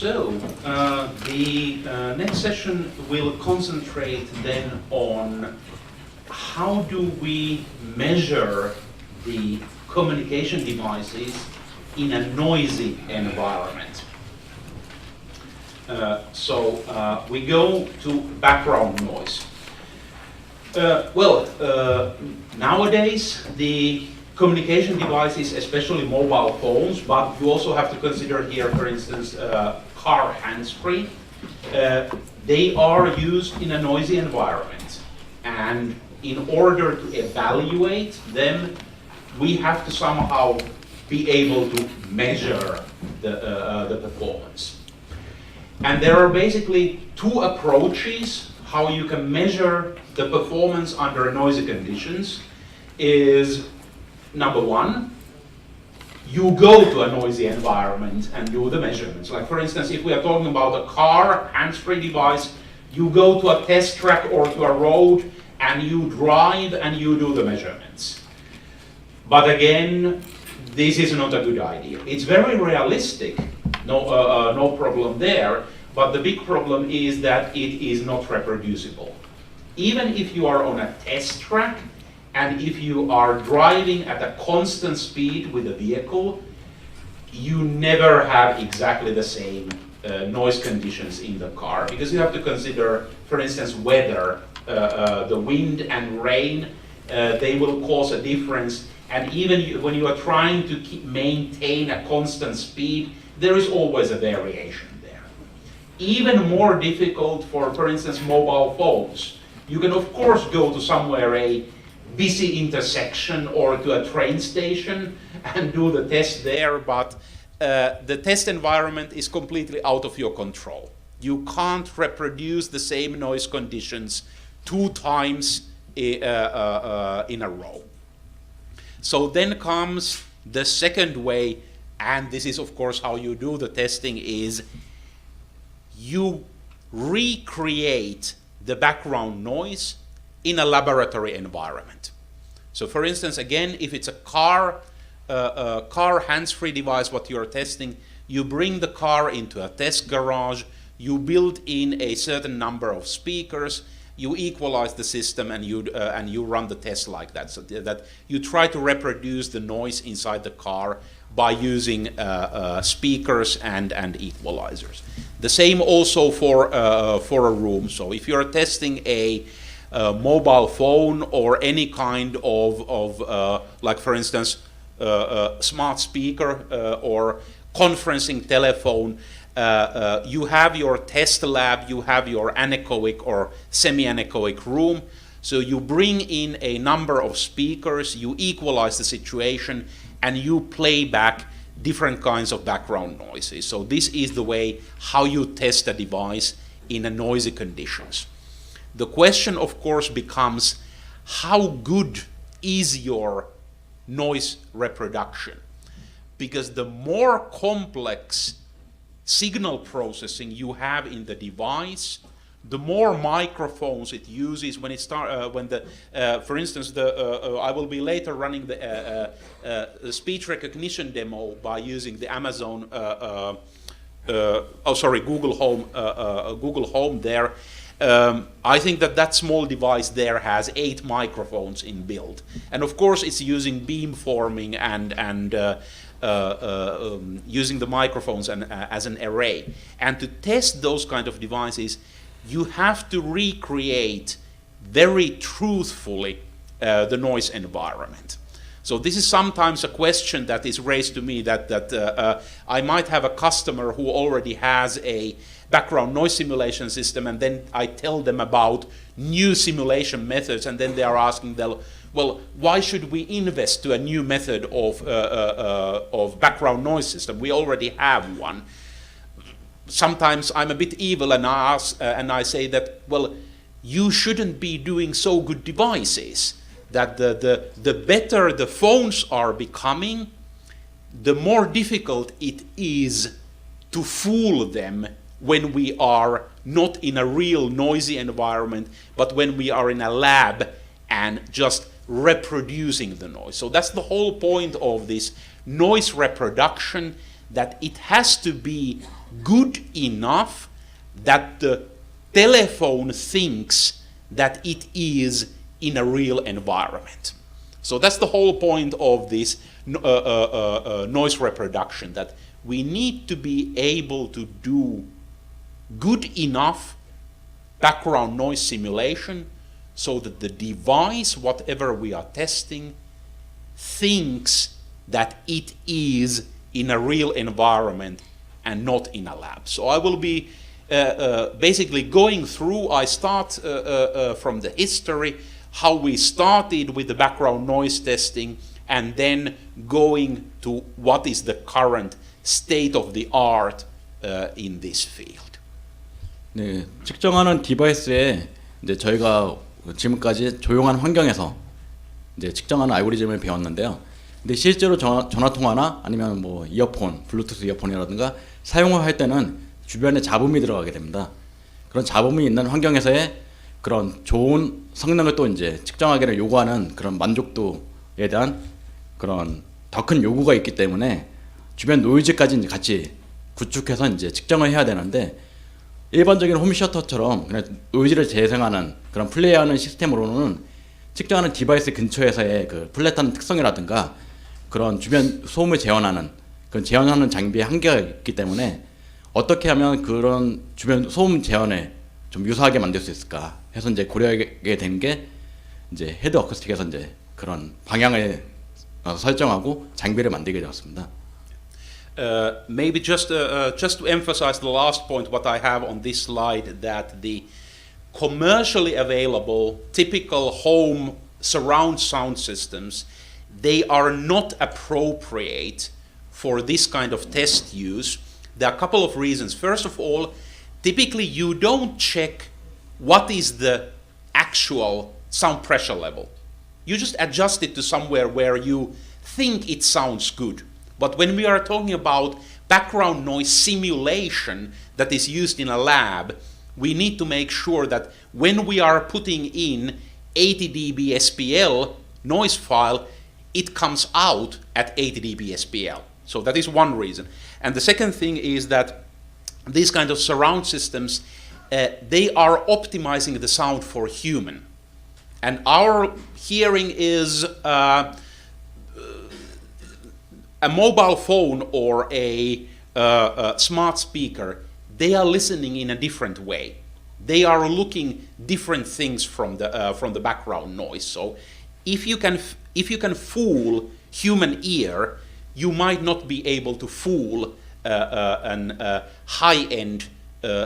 The next session will concentrate then on how do we measure the communication devices in a noisy environment. We go to background noise. Nowadays the communication devices, especially mobile phones, but you also have to consider here, for instance, car hands-free, they are used in a noisy environment. And in order to evaluate them, we have to somehow be able to measure the performance. And there are basically two approaches how you can measure the performance under noisy conditions. Is number one, you go to a noisy environment and do the measurements. Like for instance, if we are talking about a car hands-free device, you go to a test track or to a road and you drive and you do the measurements. But again, this is not a good idea. It's very realistic, no problem there, but the big problem is that it is not reproducible. Even if you are on a test track, and if you are driving at a constant speed with a vehicle, you never have exactly the same noise conditions in the car, because you have to consider, for instance, weather, the wind and rain, they will cause a difference. And even when you are trying to maintain a constant speed, there is always a variation there. Even more difficult for instance, mobile phones. You can of course go to somewhere, a busy intersection or to a train station and do the test there, but the test environment is completely out of your control. You can't reproduce the same noise conditions 2 times in a row. So then comes the second way, and this is of course how you do the testing, is you recreate the background noise in a laboratory environment. So for instance, again, if it's a car hands-free device what you're testing, you bring the car into a test garage, you build in a certain number of speakers, you equalize the system, and you run the test like that, so that you try to reproduce the noise inside the car by using speakers and equalizers. The same also for a room. So if you're testing a mobile phone or any kind of like for instance, smart speaker or conferencing telephone, you have your test lab, you have your anechoic or semi-anechoic room. So you bring in a number of speakers, you equalize the situation, and you play back different kinds of background noises. So this is the way how you test a device in a noisy conditions. The question, of course, becomes how good is your noise reproduction? Because the more complex signal processing you have in the device, the more microphones it uses when it for instance, I will be later running the speech recognition demo by using the Amazon, Google Home there. I think that small device there has 8 microphones inbuilt, and of course it's using beamforming and using the microphones as an array. And to test those kind of devices, you have to recreate very truthfully the noise environment. So this is sometimes a question that is raised to me, that I might have a customer who already has a background noise simulation system, and then I tell them about new simulation methods, and then they are asking, well, why should we invest to a new method of background noise system? We already have one. Sometimes I'm a bit evil and I say that, well, you shouldn't be doing so good devices, that the better the phones are becoming, the more difficult it is to fool them when we are not in a real noisy environment, but when we are in a lab and just reproducing the noise. So that's the whole point of this noise reproduction, that it has to be good enough that the telephone thinks that it is in a real environment. So that's the whole point of this noise reproduction, that we need to be able to do good enough background noise simulation so that the device, whatever we are testing, thinks that it is in a real environment and not in a lab. So I will be basically going through, I start from the history, how we started with the background noise testing, and then going to what is the current state of the art in this field. 네, 측정하는 디바이스에 이제 저희가 지금까지 조용한 환경에서 이제 측정하는 알고리즘을 배웠는데요. 근데 실제로 전화 통화나 아니면 뭐 이어폰, 블루투스 이어폰이라든가 사용을 할 때는 주변에 잡음이 들어가게 됩니다. 그런 잡음이 있는 환경에서의 그런 좋은 성능을 또 이제 측정하기를 요구하는 그런 만족도에 대한 그런 더 큰 요구가 있기 때문에 주변 노이즈까지 이제 같이 구축해서 이제 측정을 해야 되는데, 일반적인 홈시어터처럼 그냥 노이즈를 재생하는 그런 플레이하는 시스템으로는 측정하는 디바이스 근처에서의 그 플랫한 특성이라든가 그런 주변 소음을 재현하는 그런 재현하는 장비에 한계가 있기 때문에 어떻게 하면 그런 주변 소음 재현에 좀 유사하게 만들 수 있을까 해서 이제 고려하게 된 게 이제 헤드 어쿠스틱에서 이제 그런 방향을 설정하고 장비를 만들게 되었습니다. Maybe just to emphasize the last point, what I have on this slide, that the commercially available typical home surround sound systems, they are not appropriate for this kind of test use. There are a couple of reasons. First of all, typically you don't check what is the actual sound pressure level. You just adjust it to somewhere where you think it sounds good. But when we are talking about background noise simulation that is used in a lab, we need to make sure that when we are putting in 80 dB SPL noise file, it comes out at 80 dB SPL. So that is one reason. And the second thing is that these kind of surround systems, they are optimizing the sound for human. And our hearing is a mobile phone or a smart speaker. They are listening in a different way. They are looking different things from the background noise. So if you can fool human ear, you might not be able to fool an high-end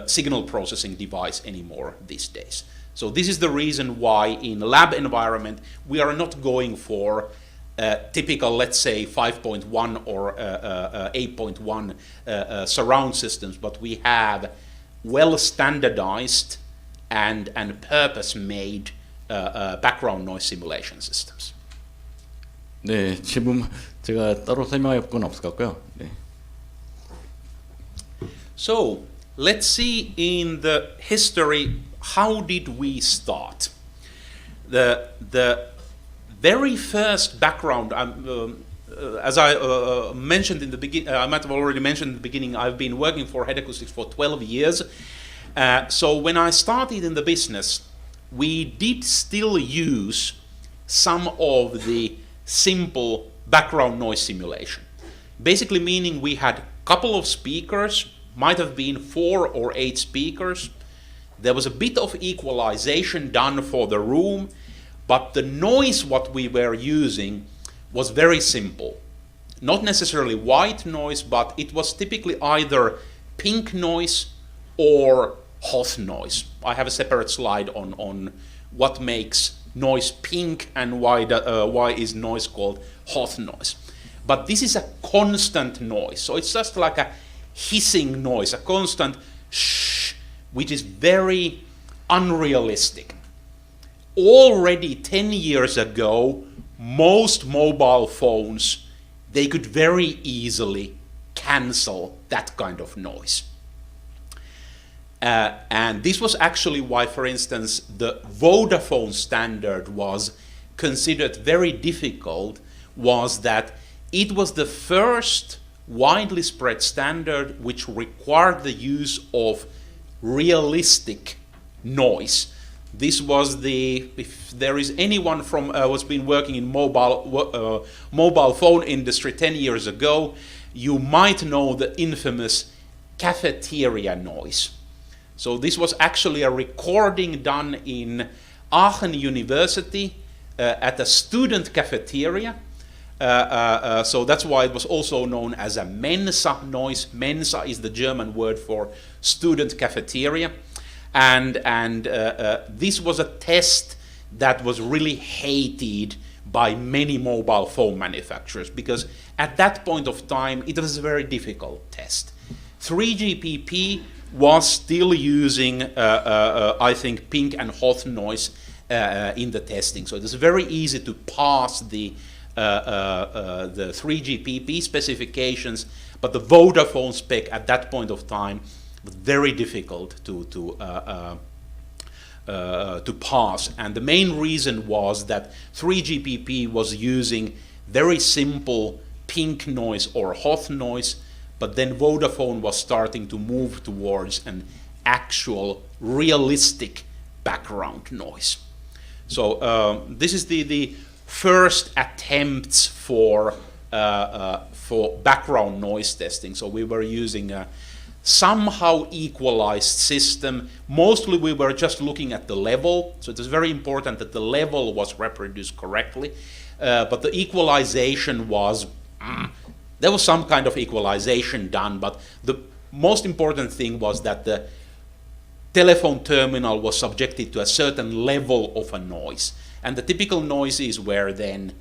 signal processing device anymore these days. So this is the reason why in lab environment we are not going for typical, let's say, 5.1 or 8.1 surround systems, but we have well standardized and purpose-made background noise simulation systems. 네, 지금 제가 따로 설명할 건 없을 것 같고요. 네. So let's see in the history, how did we start? The very first background, as I mentioned in the beginning, I might have already mentioned in the beginning, I've been working for Head Acoustics for 12 years. So when I started in the business, we did still use some of the simple background noise simulation. Basically meaning we had a couple of speakers, might have been 4 or 8 speakers. There was a bit of equalization done for the room, but the noise what we were using was very simple. Not necessarily white noise, but it was typically either pink noise or hot noise. I have a separate slide on what makes noise pink and why is noise called hot noise. But this is a constant noise, so it's just like a hissing noise, a constant shh, which is very unrealistic. Already 10 years ago, most mobile phones, they could very easily cancel that kind of noise. And this was actually why, for instance, the Vodafone standard was considered very difficult, was that it was the first widely spread standard which required the use of realistic noise. This was if there is anyone from who's been working in mobile phone industry 10 years ago, you might know the infamous cafeteria noise. So this was actually a recording done in Aachen University at a student cafeteria. So that's why it was also known as a Mensa noise. Mensa is the German word for student cafeteria. And this was a test that was really hated by many mobile phone manufacturers, because at that point of time it was a very difficult test. 3GPP was still using, I think, pink and hot noise in the testing. So it was very easy to pass the 3GPP specifications, but the Vodafone spec at that point of time was very difficult to pass. And the main reason was that 3GPP was using very simple pink noise or hot noise, but then Vodafone was starting to move towards an actual realistic background noise. So this is the first attempts for background noise testing. So we were using a somehow equalized system. Mostly we were just looking at the level. So it was very important that the level was reproduced correctly. But the equalization was, there was some kind of equalization done, but the most important thing was that the telephone terminal was subjected to a certain level of a noise. And the typical noises were then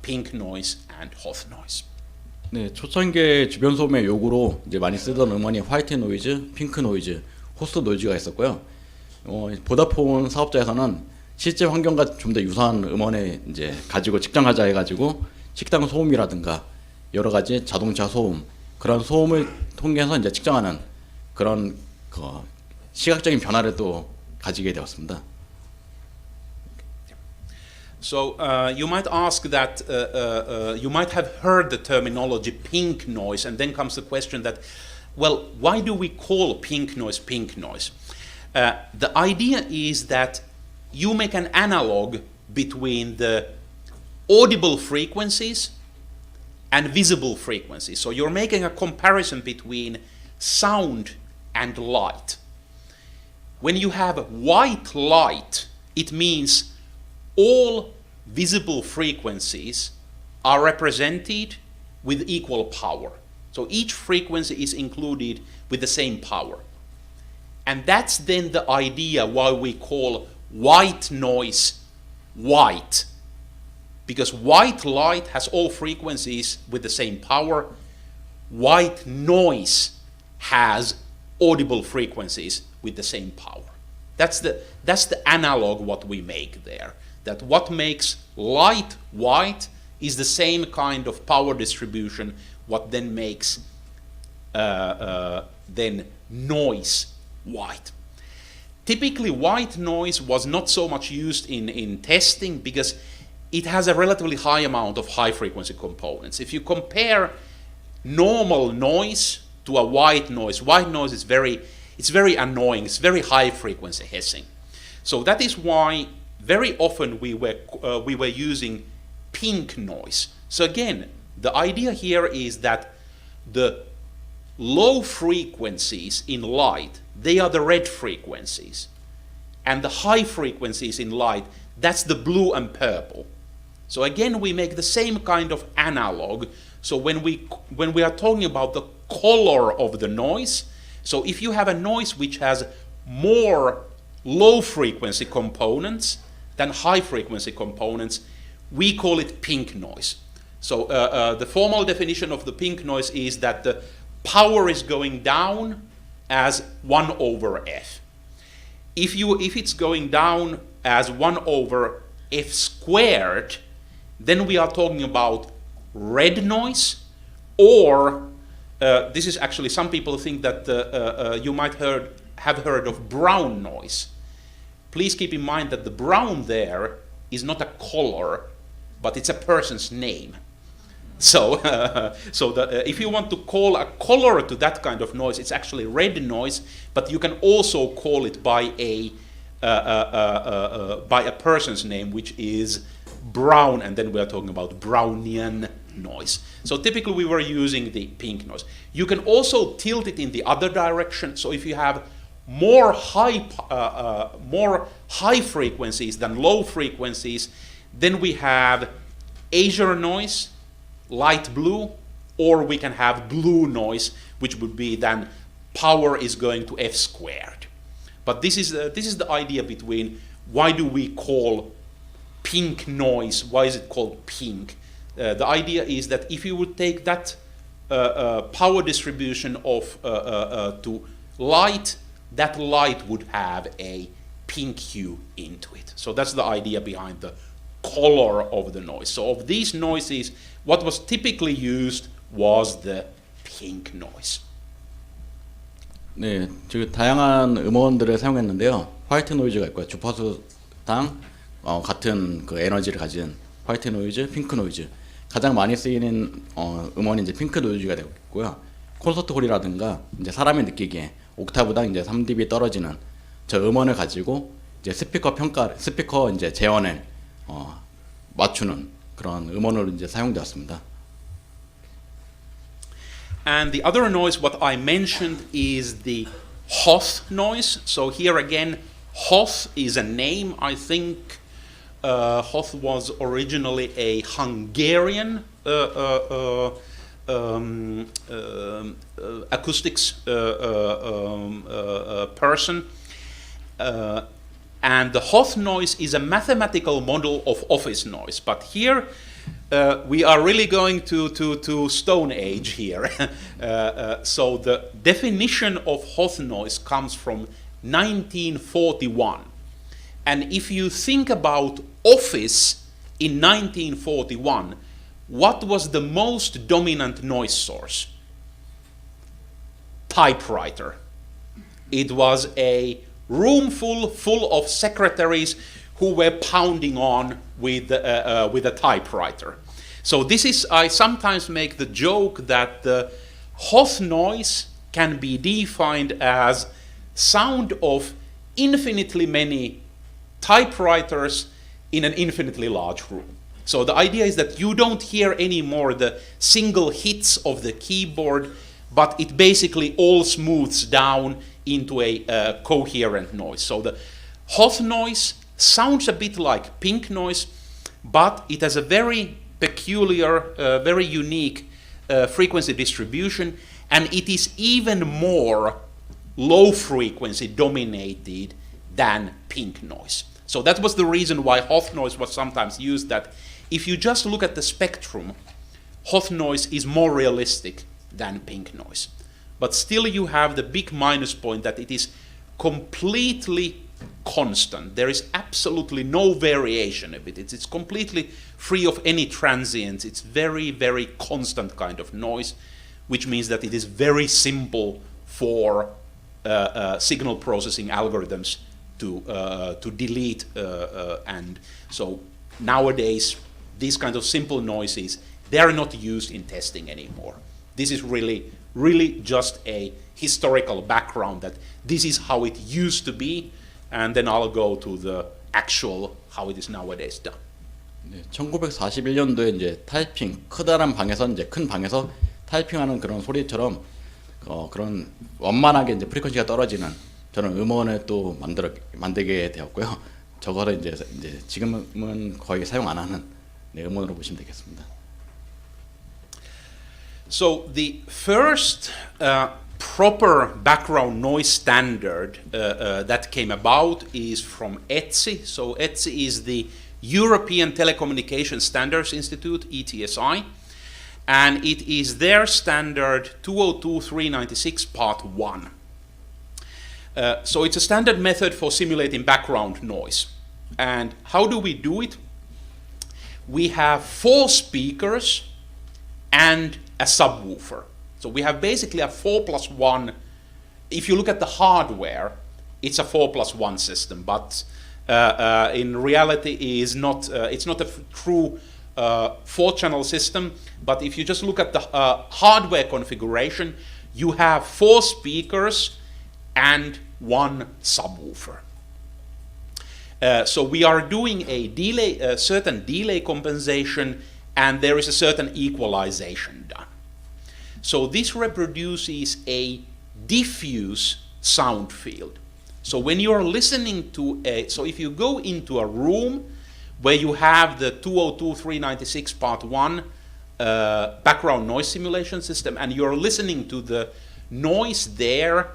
pink noise and hot noise. 네, 초창기에 주변 소음의 요구로 이제 많이 쓰던 음원이 화이트 노이즈, 핑크 노이즈, 호스 노이즈가 있었고요. 보다폰 사업자에서는 실제 환경과 좀 더 유사한 음원에 이제 가지고 측정하자 해가지고 식당 소음이라든가 여러 가지 자동차 소음, 그런 소음을 통해서 이제 측정하는 그런 시각적인 변화를 또 가지게 되었습니다. So you might ask that, you might have heard the terminology pink noise, and then comes the question that, well, why do we call pink noise pink noise? The idea is that you make an analog between the audible frequencies and visible frequencies. So you're making a comparison between sound and light. When you have white light, it means all visible frequencies are represented with equal power. So each frequency is included with the same power. And that's then the idea why we call white noise white. Because white light has all frequencies with the same power. White noise has audible frequencies with the same power. That's the analog what we make there. That what makes light white is the same kind of power distribution what then makes then noise white. Typically white noise was not so much used in testing because it has a relatively high amount of high frequency components. If you compare normal noise to a white noise is very annoying. It's very high frequency hissing. So that is why very often we were using pink noise. So again, the idea here is that the low frequencies in light, they are the red frequencies. And the high frequencies in light, that's the blue and purple. So again, we make the same kind of analog. So when we are talking about the color of the noise, so if you have a noise which has more low frequency components than high frequency components, we call it pink noise. So the formal definition of the pink noise is that the power is going down as 1 over f. If it's going down as 1 over f squared, then we are talking about red noise, or this is actually, some people think that you might have heard of brown noise. Please keep in mind that the brown there is not a color, but it's a person's name. So, if you want to call a color to that kind of noise, it's actually red noise, but you can also call it by a person's name, which is brown, and then we are talking about Brownian noise. So typically we were using the pink noise. You can also tilt it in the other direction. So if you have more high frequencies than low frequencies, then we have azure noise, light blue, or we can have blue noise, which would be then power is going to F squared. But this is the idea between why do we call pink noise, why is it called pink? The idea is that if you would take that power distribution of to light, that light would have a pink hue into it. So that's the idea behind the color of the noise. So of these noises, what was typically used was the pink noise. 네, 지금 다양한 음원들을 사용했는데요. 화이트 노이즈가 있고요. 주파수당 같은 그 에너지를 가진 화이트 노이즈, 핑크 노이즈. 가장 많이 쓰이는 음원이 이제 핑크 노이즈가 되고 있고요. 콘서트 홀이라든가 이제 사람이 느끼기에 옥타브당 이제 3dB 떨어지는 저 음원을 가지고 이제 스피커 이제 재원을 맞추는 그런 음원으로 이제 사용되었습니다. And the other noise, what I mentioned, is the Hoth noise. So here again, Hoth is a name. I think Hoth was originally a Hungarian acoustics person. And the Hoth noise is a mathematical model of office noise. But here we are really going to Stone Age here. So the definition of Hoth noise comes from 1941. And if you think about office in 1941, what was the most dominant noise source? Typewriter. It was a room full of secretaries who were pounding on with a typewriter. So this is, I sometimes make the joke that the Hoth noise can be defined as sound of infinitely many typewriters in an infinitely large room. So the idea is that you don't hear anymore the single hits of the keyboard, but it basically all smooths down into a coherent noise. So the Hoth noise sounds a bit like pink noise, but it has a very peculiar, very unique frequency distribution, and it is even more low frequency dominated than pink noise. So that was the reason why Hoth noise was sometimes used, that if you just look at the spectrum, Hoth noise is more realistic than pink noise. But still you have the big minus point that it is completely constant. There is absolutely no variation of it. It's completely free of any transients. It's very, very constant kind of noise, which means that it is very simple for signal processing algorithms to delete. And so nowadays, these kinds of simple noises, they are not used in testing anymore. This is really just a historical background that this is how it used to be, and then I'll go to the actual how it is nowadays done. 네, 1941년도에 이제 타이핑 커다란 방에서 이제 큰 방에서 타이핑하는 그런 소리처럼 그런 원만하게 이제 프리퀀시가 떨어지는 저는 음원을 또 만들게 되었고요. 저거를 이제 지금은 거의 사용 안 하는 음원으로 보시면 되겠습니다. So the first proper background noise standard that came about is from ETSI. So ETSI is the European Telecommunication Standards Institute, ETSI, and it is their standard 202396 part 1. So it's a standard method for simulating background noise. And how do we do it? We have 4 speakers and a subwoofer. So we have basically a 4+1. If you look at the hardware, it's a 4+1 system, but in reality is not. It's not a true 4-channel system, but if you just look at the hardware configuration, you have 4 speakers and 1 subwoofer. So we are doing a delay, certain delay compensation, and there is a certain equalization done. So this reproduces a diffuse sound field. So when you are listening to so if you go into a room where you have the 202.396 part 1 background noise simulation system, and you're listening to the noise there,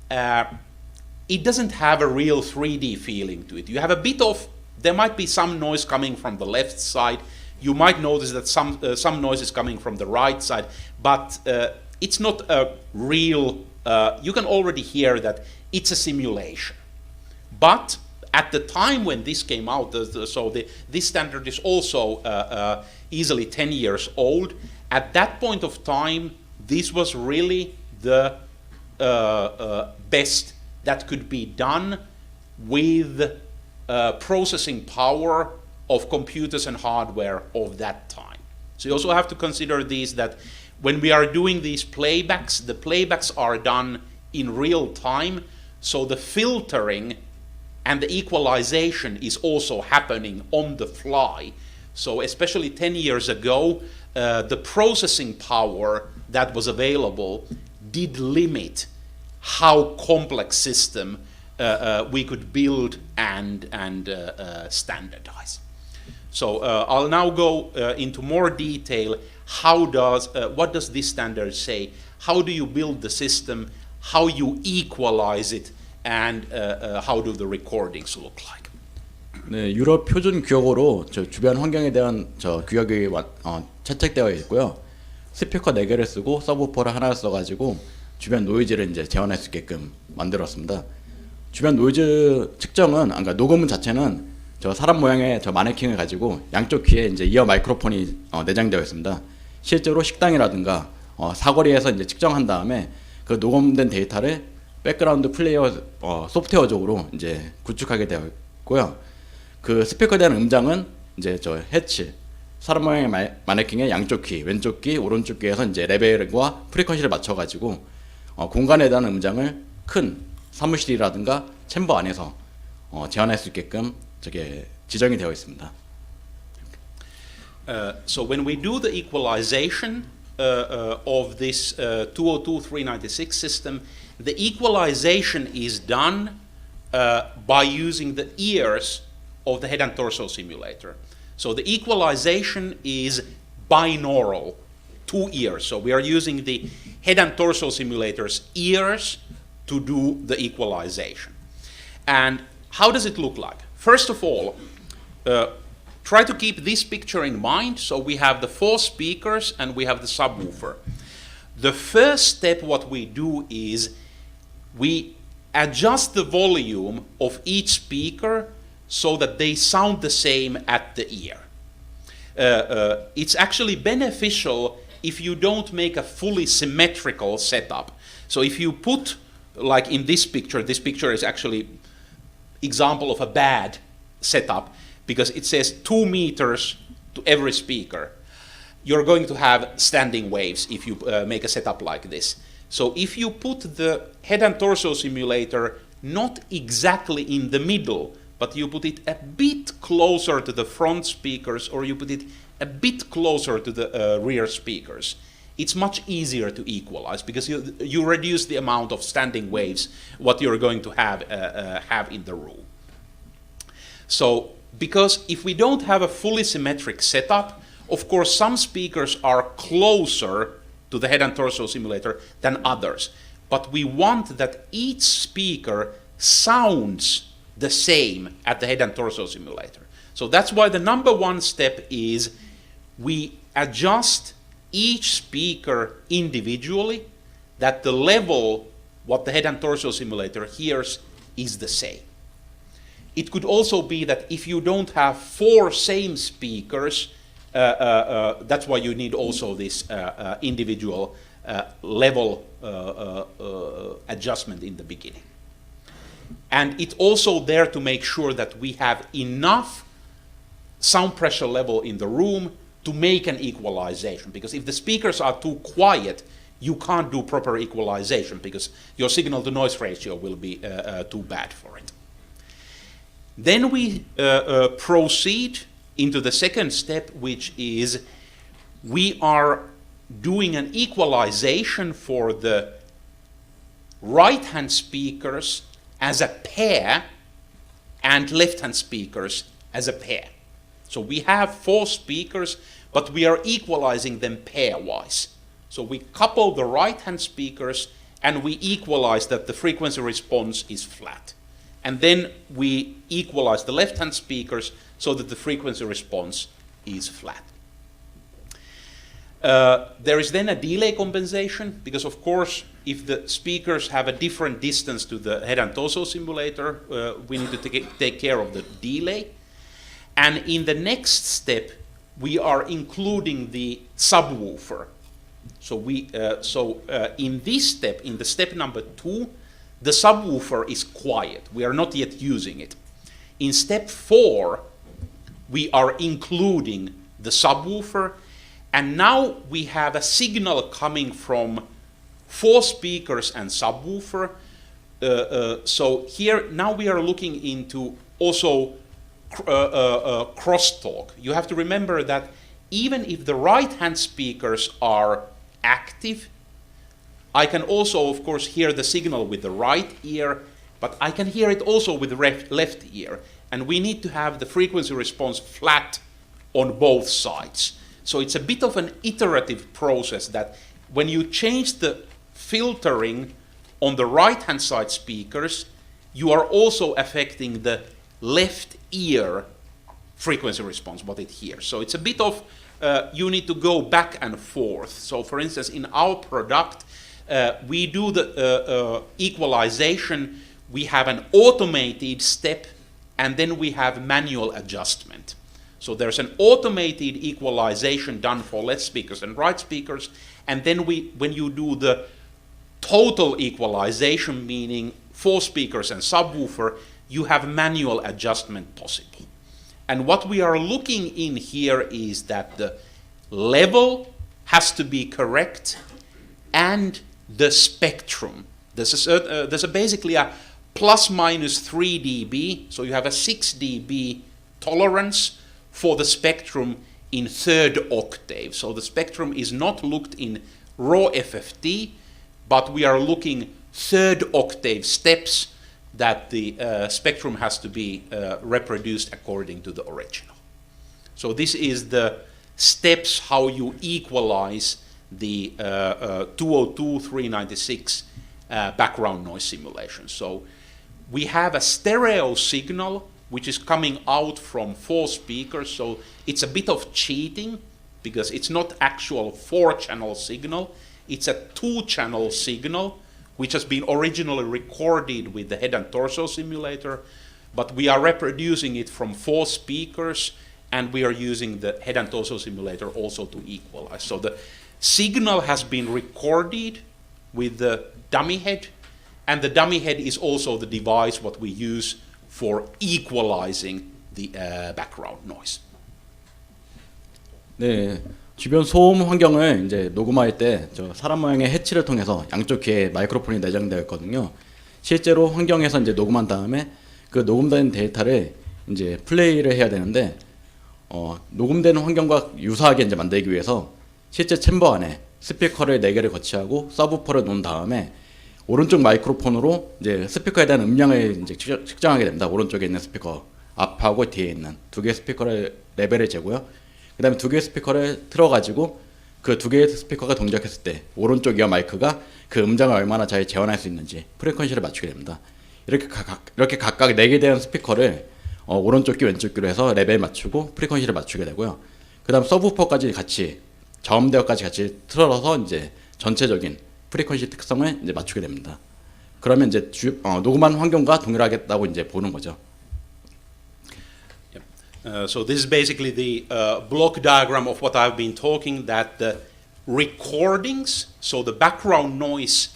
it doesn't have a real 3D feeling to it. You have a bit of, there might be some noise coming from the left side. You might notice that some noise is coming from the right side, but it's not a real, you can already hear that it's a simulation. But at the time when this came out, this standard is also easily 10 years old. At that point of time, this was really the best that could be done with processing power of computers and hardware of that time. So you also have to consider these, that when we are doing these playbacks, the playbacks are done in real time, so the filtering and the equalization is also happening on the fly. So especially 10 years ago, the processing power that was available did limit how complex system we could build and standardize. So I'll now go into more detail. What does this standard say? How do you build the system? How you equalize it? And how do the recordings look like? 네, 유럽 표준 규격으로 저 주변 환경에 대한 저 규격이 채택되어 있고요. 스피커 4개를 쓰고 서브우퍼를 하나를 써가지고 주변 노이즈를 이제 제어할 수 있게끔 만들었습니다. 주변 노이즈 측정은, 그러니까 녹음 자체는 저 사람 모양의 저 마네킹을 가지고 양쪽 귀에 이제 이어 마이크로폰이 내장되어 있습니다. 실제로 식당이라든가 사거리에서 이제 측정한 다음에 그 녹음된 데이터를 백그라운드 플레이어 소프트웨어적으로 이제 구축하게 되어 있고요. 그 스피커에 대한 음장은 이제 저 해치, 사람 모양의 마네킹의 양쪽 귀, 왼쪽 귀, 오른쪽 귀에서 이제 레벨과 프리퀀시를 맞춰가지고 공간에 대한 음장을 큰 사무실이라든가 챔버 안에서 제한할 수 있게끔 저게 지정이 되어 있습니다. So when we do the equalization of this 202.396 system, the equalization is done by using the ears of the head and torso simulator. So the equalization is binaural, 2 ears. So we are using the head and torso simulator's ears to do the equalization. And how does it look like? First of all, try to keep this picture in mind. So we have the 4 speakers and we have the subwoofer. The first step what we do is we adjust the volume of each speaker so that they sound the same at the ear. It's actually beneficial if you don't make a fully symmetrical setup. So if you put, like in this picture is actually example of a bad setup because it says 2 meters to every speaker. You're going to have standing waves if you make a setup like this. So if you put the head and torso simulator not exactly in the middle, but you put it a bit closer to the front speakers, or you put it a bit closer to the rear speakers, it's much easier to equalize because you reduce the amount of standing waves what you're going to have in the room. So because if we don't have a fully symmetric setup, of course some speakers are closer to the head and torso simulator than others, but we want that each speaker sounds the same at the head and torso simulator. So that's why the number 1 step is we adjust each speaker individually, that the level what the head and torso simulator hears is the same. It could also be that if you don't have 4 same speakers, that's why you need also this individual level adjustment in the beginning. And it's also there to make sure that we have enough sound pressure level in the room to make an equalization. Because if the speakers are too quiet, you can't do proper equalization because your signal to noise ratio will be too bad for it. Then we proceed into the second step, which is we are doing an equalization for the right-hand speakers as a pair and left-hand speakers as a pair. So we have 4 speakers, but we are equalizing them pairwise. So we couple the right-hand speakers and we equalize that the frequency response is flat. And then we equalize the left-hand speakers so that the frequency response is flat. There is then a delay compensation because, of course, if the speakers have a different distance to the head and torso simulator, we need to take care of the delay. And in the next step, we are including the subwoofer. So in this step, in the step number 2, the subwoofer is quiet. We are not yet using it. In step 4, we are including the subwoofer, and now we have a signal coming from 4 speakers and subwoofer. So here, now we are looking into also crosstalk. You have to remember that even if the right-hand speakers are active, I can also, of course, hear the signal with the right ear, but I can hear it also with the left ear. And we need to have the frequency response flat on both sides. So it's a bit of an iterative process that when you change the filtering on the right-hand side speakers, you are also affecting the left ear frequency response, what it hears. So it's a bit of, you need to go back and forth. So for instance, in our product, we do the equalization. We have an automated step, and then we have manual adjustment. So there's an automated equalization done for left speakers and right speakers, and then when you do the total equalization, meaning 4 speakers and subwoofer, you have manual adjustment possible. And what we are looking in here is that the level has to be correct and the spectrum. There's basically a plus minus 3 dB, so you have a 6 dB tolerance for the spectrum in 3rd octave. So the spectrum is not looked in raw FFT, but we are looking 3rd octave steps that the spectrum has to be reproduced according to the original. So this is the steps how you equalize the 202, 396 background noise simulation. So we have a stereo signal which is coming out from 4 speakers, so it's a bit of cheating because it's not actual 4-channel signal, it's a 2-channel signal which has been originally recorded with the head and torso simulator, but we are reproducing it from 4 speakers, and we are using the head and torso simulator also to equalize. So the signal has been recorded with the dummy head, and the dummy head is also the device what we use for equalizing the background noise. 네, 주변 소음 환경을 이제 녹음할 때 저 사람 모양의 해치를 통해서 양쪽 귀에 마이크로폰이 내장되어 있거든요. 실제로 환경에서 이제 녹음한 다음에 그 녹음된 데이터를 이제 플레이를 해야 되는데 녹음되는 환경과 유사하게 이제 만들기 위해서 실제 챔버 안에 스피커를 4개를 거치하고 서브우퍼를 놓은 다음에 오른쪽 마이크로폰으로 이제 스피커에 대한 음량을 이제 측정하게 됩니다. 오른쪽에 있는 스피커 앞하고 뒤에 있는 2개의 스피커를 레벨을 재고요. 그 다음에 2개의 스피커를 틀어가지고 그 2개의 스피커가 동작했을 때 오른쪽 이어 마이크가 그 음장을 얼마나 잘 재현할 수 있는지 프리퀀시를 맞추게 됩니다. 이렇게 각각 4개 대한 스피커를 오른쪽 귀 왼쪽 귀로 해서 레벨 맞추고 프리퀀시를 맞추게 되고요. 그 다음 서브우퍼까지 같이 저음대역까지 같이 틀어서 이제 전체적인 프리퀀시 특성을 이제 맞추게 됩니다. 그러면 이제 녹음한 환경과 동일하겠다고 이제 보는 거죠. So this is basically the block diagram of what I've been talking, that the recordings, so the background noise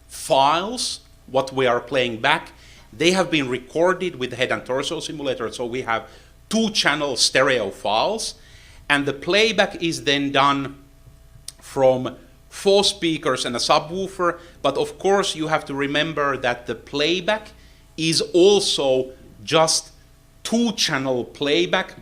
files, what we are playing back, they have been recorded with the head and torso simulator. So we have two-channel stereo files, and the playback is then done from 4 speakers and a subwoofer, but of course you have to remember that the playback is also just 2-channel playback,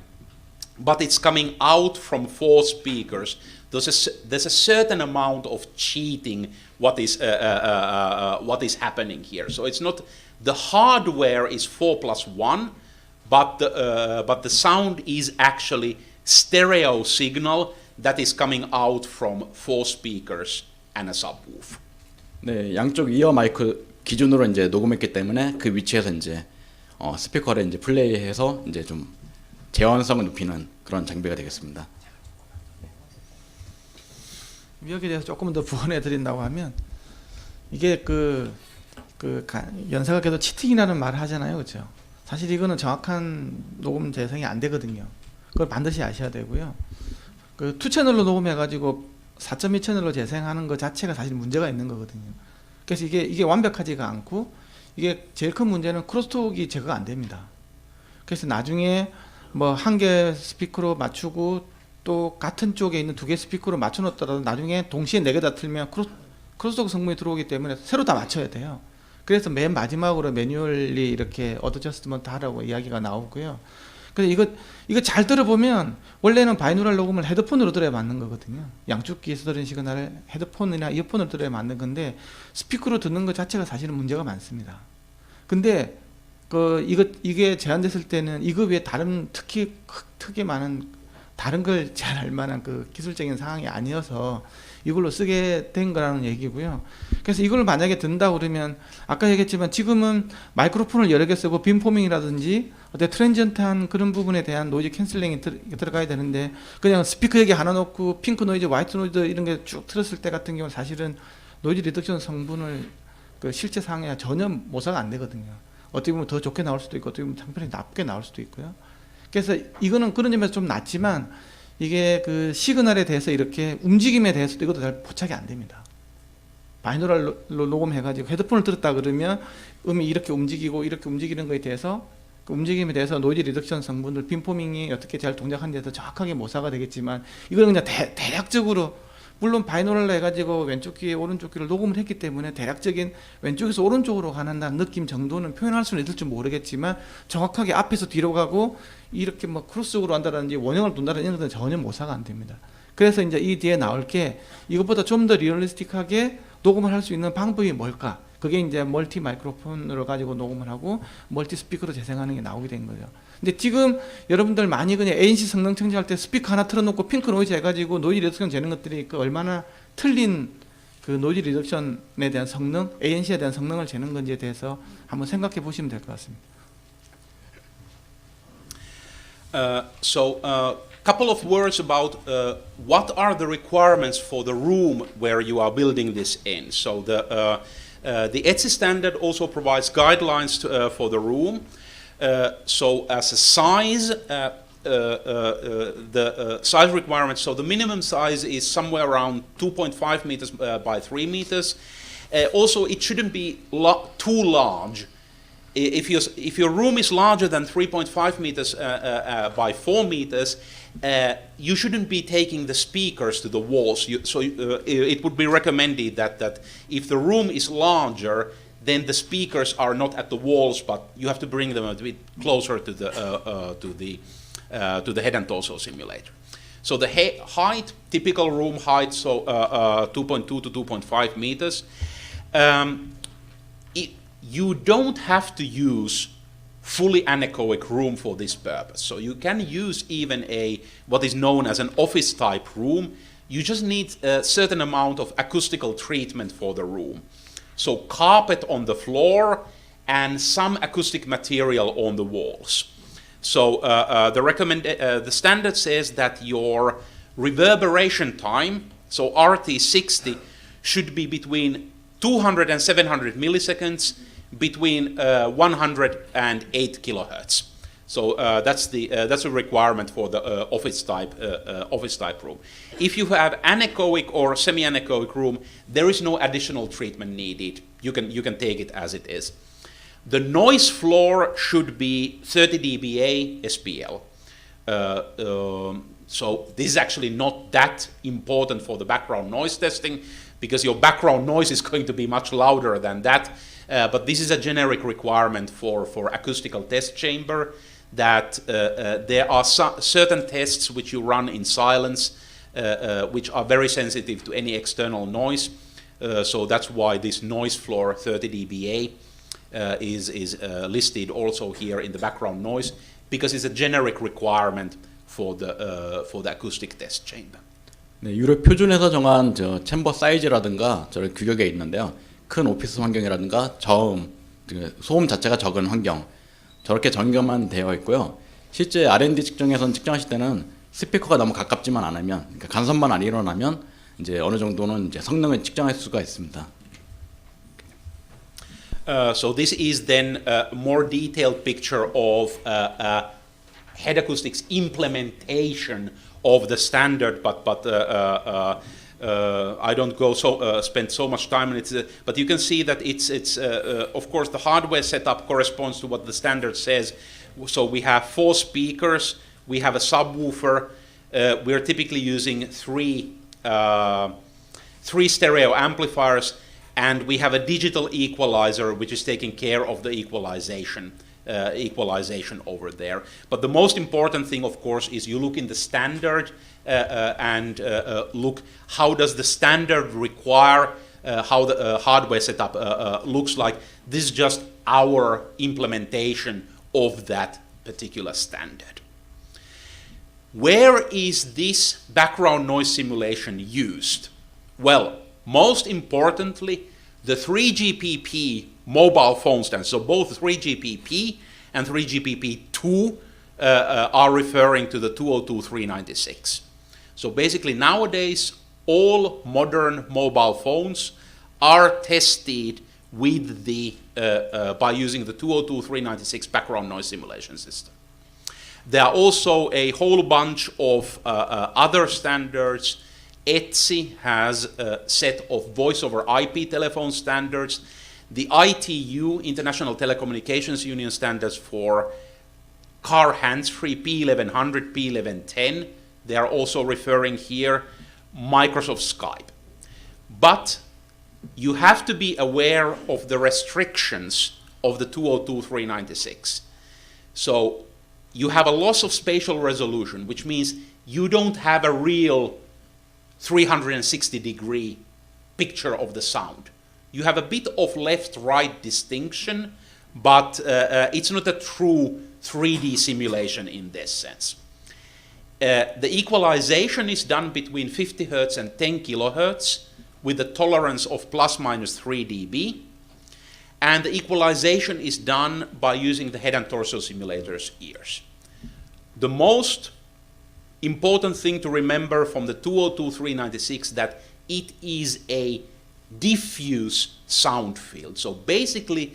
but it's coming out from 4 speakers. There's a certain amount of cheating what is happening here. So it's not, the hardware is 4+1, but the sound is actually stereo signal that is coming out from 4 speakers and a subwoofer. 네, 양쪽 이어 마이크 기준으로 이제 녹음했기 때문에 그 위치에서 이제 스피커를 이제 플레이해서 이제 좀 재현성을 높이는 그런 장비가 되겠습니다. 여기에 대해서 조금 더 부언해 드린다고 하면 이게 연사각에도 치팅이라는 말을 하잖아요, 그렇죠? 사실 이거는 정확한 녹음 재생이 안 되거든요. 그걸 반드시 아셔야 되고요. 그 2채널로 녹음해가지고 4.2 채널로 재생하는 것 자체가 사실 문제가 있는 거거든요. 그래서 이게 완벽하지가 않고 이게 제일 큰 문제는 크로스톡이 제거가 안 됩니다. 그래서 나중에 뭐 1개 스피커로 맞추고 또 같은 쪽에 있는 2개 스피커로 맞춰 놓더라도 나중에 동시에 4개 다 틀면 크로스톡 성분이 들어오기 때문에 새로 다 맞춰야 돼요. 그래서 맨 마지막으로 매뉴얼리 이렇게 어드저스트먼트 하라고 이야기가 나오고요. 그래서 이거 잘 들어보면 원래는 바이노럴 녹음을 헤드폰으로 들어야 맞는 거거든요. 양쪽 귀에서 들은 시그널을 헤드폰이나 이어폰으로 들어야 맞는 건데 스피커로 듣는 것 자체가 사실은 문제가 많습니다. 근데 이게 제한됐을 때는 이거 외에 다른 특히 많은 다른 걸 잘 알만한 그 기술적인 상황이 아니어서 이걸로 쓰게 된 거라는 얘기고요. 그래서 이걸 만약에 든다 그러면 아까 얘기했지만 지금은 마이크로폰을 여러 개 쓰고 빔포밍이라든지 어떤 트랜지언트한 그런 부분에 대한 노이즈 캔슬링이 들어가야 되는데 그냥 스피커 여기 하나 놓고 핑크 노이즈, 화이트 노이즈 이런 게 쭉 틀었을 때 같은 경우는 사실은 노이즈 리덕션 성분을 그 실제 상황에 전혀 모사가 안 되거든요. 어떻게 보면 더 좋게 나올 수도 있고 어떻게 보면 장편이 나쁘게 나올 수도 있고요. 그래서 이거는 그런 점에서 좀 낫지만 이게 그 시그널에 대해서 이렇게 움직임에 대해서도 이것도 잘 포착이 안 됩니다. 바이노럴로 녹음해가지고 헤드폰을 들었다 그러면 음이 이렇게 움직이고 이렇게 움직이는 거에 대해서 그 움직임에 대해서 노이즈 리덕션 성분들 빔포밍이 어떻게 잘 동작하는 데서 정확하게 모사가 되겠지만 이거는 그냥 대략적으로 물론 바이노럴로 해가지고 왼쪽 귀에 오른쪽 귀를 녹음을 했기 때문에 대략적인 왼쪽에서 오른쪽으로 가는 느낌 정도는 표현할 수는 있을지 모르겠지만 정확하게 앞에서 뒤로 가고 이렇게 뭐 크로스적으로 한다든지 원형을 둔다든지 이런 것은 전혀 모사가 안 됩니다. 그래서 이제 이 뒤에 나올 게 이것보다 좀 더 리얼리스틱하게 녹음을 할 수 있는 방법이 뭘까? 그게 이제 멀티 마이크로폰으로 가지고 녹음을 하고 멀티 스피커로 재생하는 게 나오게 된 거죠. 근데 지금 여러분들 많이 그냥 ANC 성능 청지할 때 스피커 하나 틀어놓고 핑크 노이즈 해가지고 노이즈 리덕션 재는 것들이 그 얼마나 틀린 그 노이즈 리덕션에 대한 성능, ANC에 대한 성능을 재는 건지에 대해서 한번 생각해 보시면 될 것 같습니다. Couple of words about what are the requirements for the room where you are building this in. So the ETSI standard also provides guidelines for the room. So as a size, the size requirements, so the minimum size is somewhere around 2.5 meters by 3 meters. Also, it shouldn't be too large. If your room is larger than 3.5 meters by 4 meters, you shouldn't be taking the speakers to the walls. It would be recommended that if the room is larger, then the speakers are not at the walls, but you have to bring them a bit closer to the head and torso simulator. So the height, typical room height, so 2.2 to 2.5 meters. You don't have to use fully anechoic room for this purpose. So you can use even what is known as an office type room. You just need a certain amount of acoustical treatment for the room. So carpet on the floor and some acoustic material on the walls. So the standard says that your reverberation time, so RT60, should be between 200 and 700 milliseconds, between 100 and 8 kilohertz. So that's a requirement for the office type room. If you have anechoic or semi-anechoic room, there is no additional treatment needed. You can take it as it is. The noise floor should be 30 dBA SPL. So this is actually not that important for the background noise testing, because your background noise is going to be much louder than that. But this is a generic requirement for acoustical test chamber, that there are certain tests which you run in silence, which are very sensitive to any external noise. So that's why this noise floor 30 dBA is listed also here in the background noise, because it's a generic requirement for the acoustic test chamber. 네, 유럽 표준에서 정한 저 챔버 사이즈라든가 저런 규격에 있는데요. 큰 오피스 환경이라든가 저음, 소음 자체가 적은 환경, 저렇게 전개만 되어 있고요. 실제 R&D 측정에서는 측정하실 때는 스피커가 너무 가깝지만 않으면, 그러니까 간섭만 안 일어나면 이제 어느 정도는 이제 성능을 측정할 수가 있습니다. So this is then a more detailed picture of head acoustics implementation of the standard, but I don't go spend so much time on it. But you can see that it's of course the hardware setup corresponds to what the standard says. So we have 4 speakers, we have a subwoofer. We're typically using three stereo amplifiers, and we have a digital equalizer which is taking care of the equalization over there. But the most important thing, of course, is you look in the standard and look how does the standard require how the hardware setup looks like. This is just our implementation of that particular standard. Where is this background noise simulation used? Well, most importantly, the 3GPP mobile phone standards. So both 3GPP and 3GPP2 are referring to the 202.396. So basically nowadays, all modern mobile phones are tested with the by using the 202.396 background noise simulation system. There are also a whole bunch of other standards. ETSI has a set of voice over IP telephone standards. The ITU, International Telecommunications Union standards for car hands-free, P1100, P1110. They are also referring here Microsoft Skype. But you have to be aware of the restrictions of the 202.396. So you have a loss of spatial resolution, which means you don't have a real 360-degree picture of the sound. You have a bit of left-right distinction, but it's not a true 3D simulation in this sense. The equalization is done between 50 Hz and 10 kHz with a tolerance of plus minus 3 dB. And the equalization is done by using the head and torso simulator's ears. The most important thing to remember from the 202.396 that it is a diffuse sound field. So basically,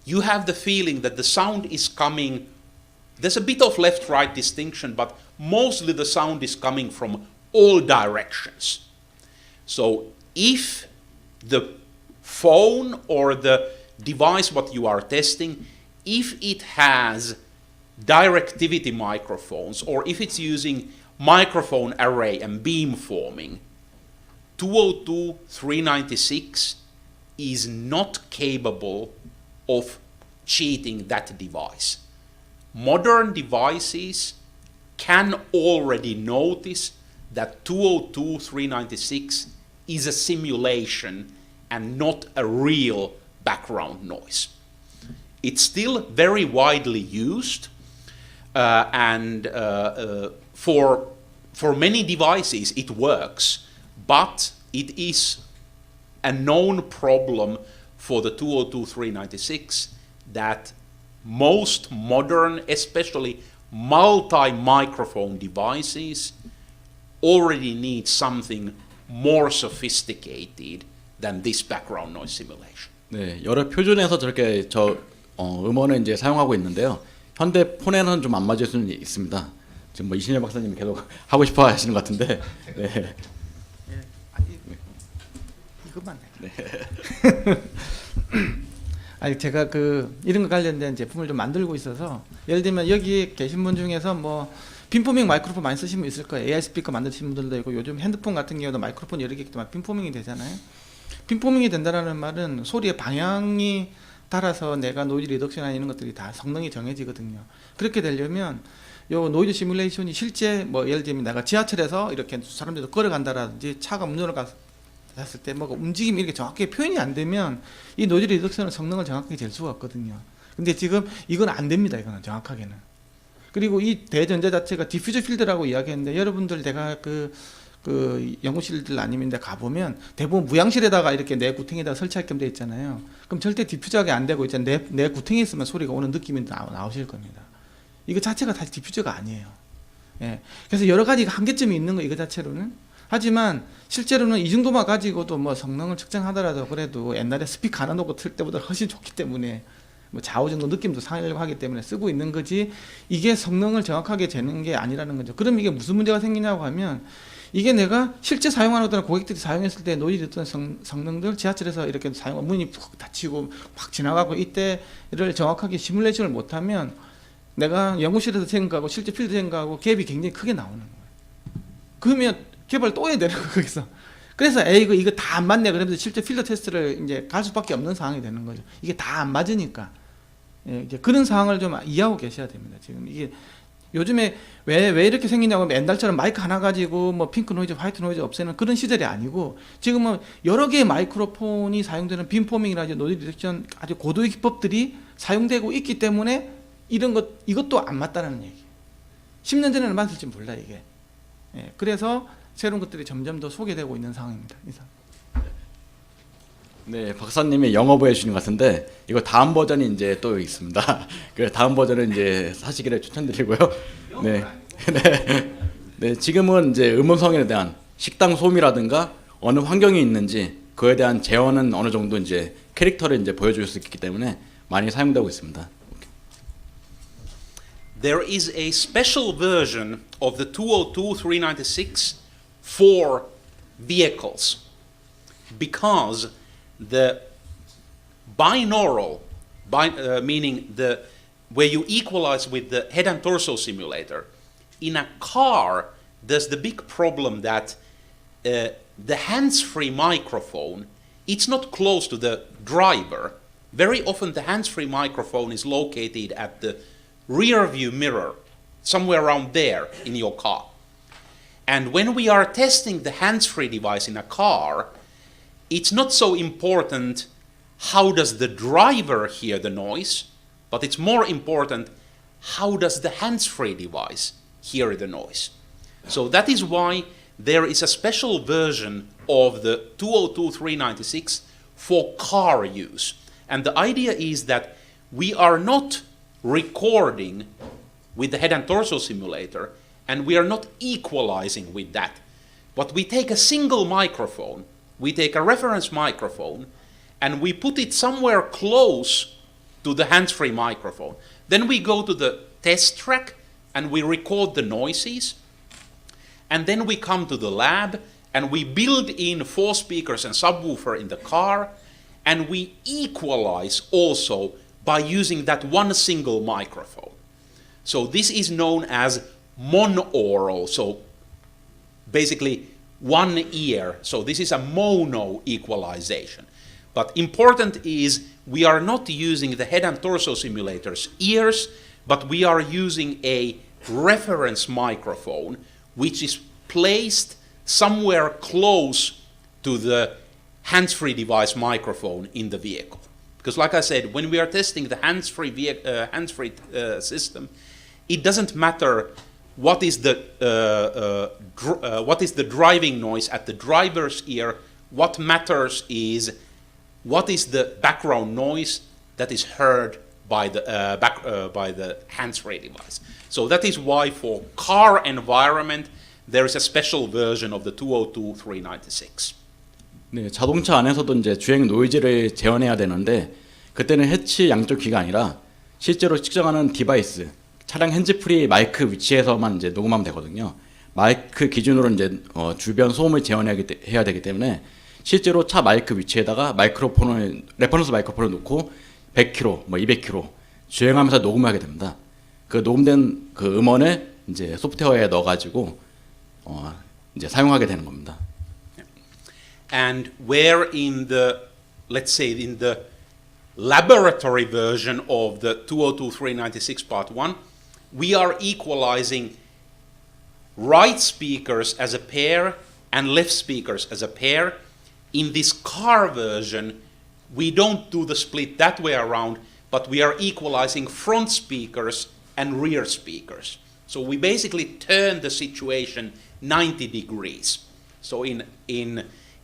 you have the feeling that the sound is coming, there's a bit of left-right distinction, but mostly the sound is coming from all directions. So if the phone or the device what you are testing, if it has directivity microphones, or if it's using microphone array and beam forming, 202.396 is not capable of cheating that device. Modern devices can already notice that 202.396 is a simulation and not a real background noise. It's still very widely used, and for many devices it works, but it is a known problem for the 202.396 that most modern, especially multi-microphone devices, already need something more sophisticated than this background noise simulation. 네, 여러 표준에서 저렇게 음원을 이제 사용하고 있는데요. 현대폰에는 좀 안 맞을 수는 있습니다. 지금 뭐 이신열 박사님이 계속 하고 싶어 하시는 것 같은데. 네. 이것만. 네. 아니 제가 이런 거 관련된 제품을 좀 만들고 있어서 예를 들면 여기 계신 분 중에서 뭐 빈포밍 마이크로폰 많이 쓰시는 분 있을 거예요. AI 스피커 만드시는 분들도 있고 요즘 핸드폰 같은 경우도 마이크로폰 여러 개 있기 때문에 빈포밍이 되잖아요. 빈포밍이 된다는 말은 소리의 방향이 따라서 내가 노이즈 리덕션이나 이런 것들이 다 성능이 정해지거든요. 그렇게 되려면 요 노이즈 시뮬레이션이 실제 뭐 예를 들면 내가 지하철에서 이렇게 사람들도 걸어간다라든지 차가 문 열어 갔을 때 뭐 움직임이 이렇게 정확하게 표현이 안 되면 이 노이즈 리덕션은 성능을 정확하게 잴 수가 없거든요. 근데 지금 이건 안 됩니다. 이거는 정확하게는. 그리고 이 대전자 자체가 디퓨저 필드라고 이야기했는데 여러분들 내가 그 연구실들 아니면 데 가보면 대부분 무향실에다가 이렇게 내 구탱에다가 설치할 겸 돼 있잖아요. 그럼 절대 디퓨저가 안 되고 있잖아요. 내 구탱에 있으면 소리가 오는 느낌이 나오실 겁니다. 이거 자체가 다시 디퓨저가 아니에요. 예. 그래서 여러 가지 한계점이 있는 거 이거 자체로는. 하지만 실제로는 이 정도만 가지고도 뭐 성능을 측정하더라도 그래도 옛날에 스피커 하나 놓고 틀 때보다 훨씬 좋기 때문에 뭐 좌우 정도 느낌도 상하려고 하기 때문에 쓰고 있는 거지 이게 성능을 정확하게 재는 게 아니라는 거죠. 그럼 이게 무슨 문제가 생기냐고 하면 이게 내가 실제 사용하는 것들은 고객들이 사용했을 때 노이즈 어떤 성능들 지하철에서 이렇게 사용 문이 푹 닫히고 막 지나가고 이때를 정확하게 시뮬레이션을 못하면 내가 연구실에서 생각하고 실제 필드 생각하고 갭이 굉장히 크게 나오는 거예요. 그러면 개발 또 해야 되는 거예요 거기서. 그래서 이거 다 안 맞네 그러면서 실제 필드 테스트를 이제 갈 수밖에 없는 상황이 되는 거죠. 이게 다 안 맞으니까. 예, 이제 그런 상황을 좀 이해하고 계셔야 됩니다. 지금 이게 요즘에 왜 이렇게 생기냐고 하면 옛날처럼 마이크 하나 가지고 뭐 핑크 노이즈, 화이트 노이즈 없애는 그런 시절이 아니고 지금은 여러 개의 마이크로폰이 사용되는 빔포밍이라든지 노이즈 리덕션 아주 고도의 기법들이 사용되고 있기 때문에 이것도 안 맞다는 얘기예요. 10년 전에는 맞을지 몰라 이게. 예, 그래서 새로운 것들이 점점 더 소개되고 있는 상황입니다. 이상. 네, 박사님이 영어부 해주신 것 같은데 이거 다음 버전이 이제 또 있습니다. 그 다음 버전은 이제 사시기를 추천드리고요. 네, 네, 지금은 이제 음성에 대한 식당 소음이라든가 어느 환경이 있는지 그에 대한 재현은 어느 정도 이제 캐릭터를 이제 보여줄 수 있기 때문에 많이 사용되고 있습니다. There is a special version of the 202.396 for vehicles because the binaural, meaning where you equalize with the head and torso simulator, in a car there's the big problem that the hands-free microphone, it's not close to the driver. Very often the hands-free microphone is located at the rear view mirror, somewhere around there in your car. And when we are testing the hands-free device in a car, it's not so important how does the driver hear the noise, but it's more important how does the hands-free device hear the noise. So that is why there is a special version of the 202.396 for car use. And the idea is that we are not recording with the head and torso simulator, and we are not equalizing with that. But we take a single microphone, we take a reference microphone, and we put it somewhere close to the hands-free microphone. Then we go to the test track and we record the noises. And then we come to the lab and we build in 4 speakers and subwoofer in the car, and we equalize also by using that one single microphone. So this is known as monaural, so basically one ear. So this is a mono equalization. But important is we are not using the head and torso simulator's ears, but we are using a reference microphone which is placed somewhere close to the hands-free device microphone in the vehicle. Because like I said, when we are testing the hands-free system, it doesn't matter what is the driving noise at the driver's ear. What matters is what is the background noise that is heard by the hands-free device. So that is why for car environment there is a special version of the 202.396. 네, 자동차 안에서도 이제 주행 노이즈를 재현해야 되는데 그때는 해치 양쪽 귀가 아니라 실제로 측정하는 디바이스, 차량 핸즈프리 마이크 위치에서만 이제 녹음하면 되거든요. 마이크 기준으로 이제 주변 소음을 재현해야 되기 때문에 실제로 차 마이크 위치에다가 마이크로폰을 레퍼런스 마이크로폰을 놓고 100km, 뭐 200km 주행하면서 녹음하게 됩니다. 그 녹음된 그 음원을 이제 소프트웨어에 넣어가지고 이제 사용하게 되는 겁니다. And where in the, let's say in the laboratory version of the 202396 part 1, we are equalizing right speakers as a pair and left speakers as a pair. In this car version, we don't do the split that way around, but we are equalizing front speakers and rear speakers. So we basically turn the situation 90 degrees. So in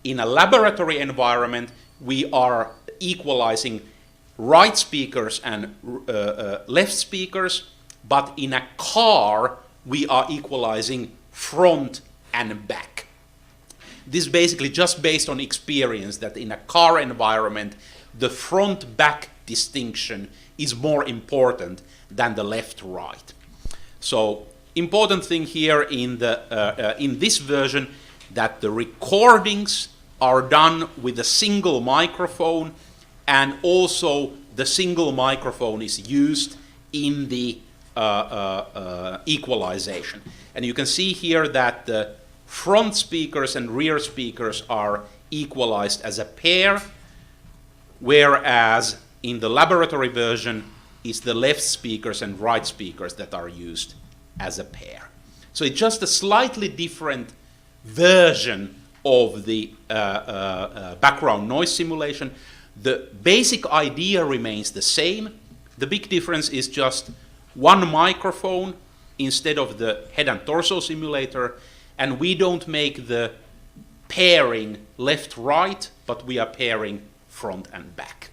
a laboratory environment, we are equalizing right speakers and left speakers, but in a car, we are equalizing front and back. This is basically just based on experience that in a car environment, the front-back distinction is more important than the left-right. So, important thing here in this version that the recordings are done with a single microphone, and also the single microphone is used in the equalization. And you can see here that the front speakers and rear speakers are equalized as a pair, whereas in the laboratory version it's the left speakers and right speakers that are used as a pair. So it's just a slightly different version of the background noise simulation. The basic idea remains the same. The big difference is just one microphone instead of the head and torso simulator, and we don't make the pairing left-right, but we are pairing front and back.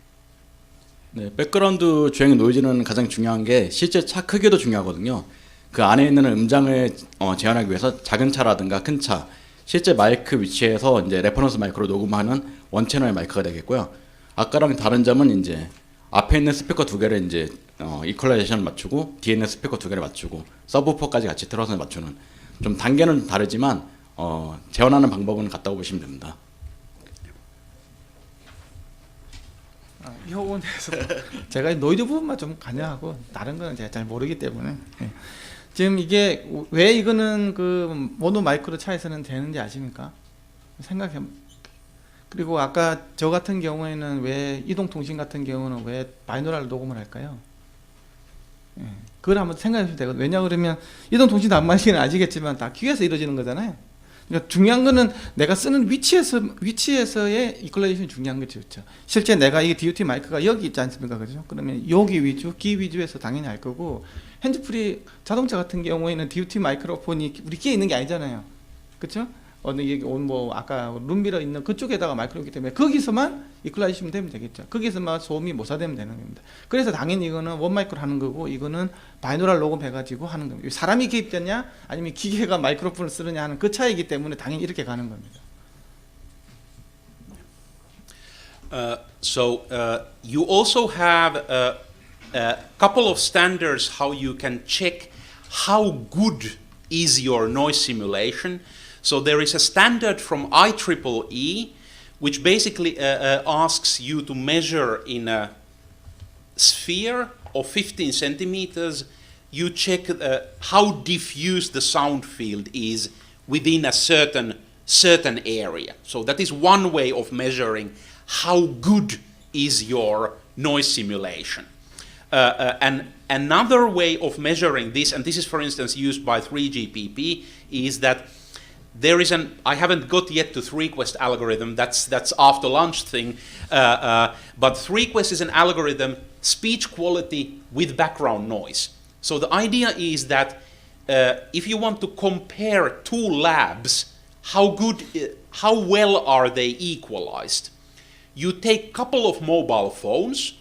네, 백그라운드 주행 노이즈는 가장 중요한 게 실제 차 크기도 중요하거든요. 그 안에 있는 음장을 재현하기 위해서 작은 차라든가 큰 차, 실제 마이크 위치에서 이제 레퍼런스 마이크로 녹음하는 원 채널 마이크가 되겠고요. 아까랑 다른 점은 이제 앞에 있는 스피커 두 개를 이제 이퀄라이제이션 맞추고 뒤에 있는 스피커 두 개를 맞추고 서브우퍼까지 같이 틀어서 맞추는 좀 단계는 다르지만 재현하는 방법은 같다고 보시면 됩니다. 이 부분에서 제가 노이즈 부분만 좀 관여하고 다른 거는 제가 잘 모르기 때문에 지금 이게 왜 이거는 그 모노 마이크로 차에서는 되는지 아십니까? 생각해. 그리고 아까 저 같은 경우에는 왜 이동통신 같은 경우는 왜 바이노랄 녹음을 할까요? 그걸 한번 생각해 보셔도 되거든요. 왜냐 그러면 이동통신 안마기는 아시겠지만 다 귀에서 이루어지는 거잖아요. 그러니까 중요한 거는 내가 쓰는 위치에서의 이퀄라이제이션이 중요한 거죠. 그렇죠? 실제 내가 이 DUT 마이크가 여기 있지 않습니까? 그죠? 그러면 여기 위주, 귀 위주에서 당연히 할 거고, 핸즈프리 자동차 같은 경우에는 DUT 마이크로폰이 우리 귀에 있는 게 아니잖아요. 그렇죠? 뭐 아까 룸미러 있는 그쪽에다가 마이크로기 때문에 거기서만 이퀄라이제이션 되면 되겠죠. 거기서만 소음이 모사되면 되는 겁니다. 그래서 당연히 이거는 원 마이크로 하는 거고, 이거는 바이노랄 녹음해가지고 하는 겁니다. 사람이 개입되냐 아니면 기계가 마이크로폰을 쓰느냐 하는 그 차이기 때문에 당연히 이렇게 가는 겁니다. You also have a couple of standards how you can check how good is your noise simulation. So there is a standard from IEEE which basically asks you to measure in a sphere of 15 centimeters. You check how diffuse the sound field is within a certain area. So that is one way of measuring how good is your noise simulation. And another way of measuring this, and this is for instance used by 3GPP, is that there is I haven't got yet to 3Quest algorithm, that's after lunch thing, but 3Quest is an algorithm, speech quality with background noise. So the idea is that if you want to compare two labs, how well are they equalized? You take a couple of mobile phones,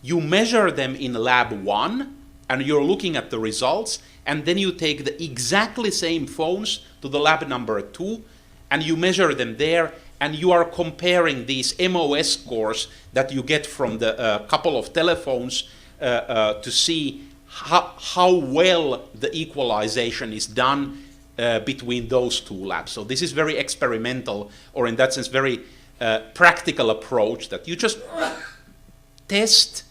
you measure them in lab 1, and you're looking at the results, and then you take the exactly same phones to the lab number 2, and you measure them there, and you are comparing these MOS scores that you get from the couple of telephones to see how well the equalization is done between those two labs. So this is very experimental, or in that sense very practical approach, that you just test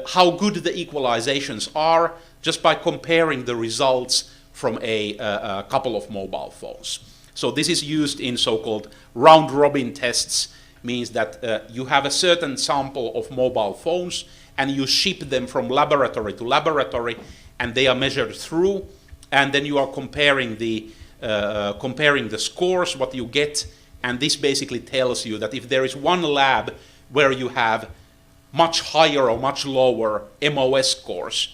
how good the equalizations are just by comparing the results from a couple of mobile phones. So this is used in so-called round-robin tests, means that you have a certain sample of mobile phones and you ship them from laboratory to laboratory, and they are measured through, and then you are comparing the scores, what you get, and this basically tells you that if there is one lab where you have much higher or much lower MOS scores,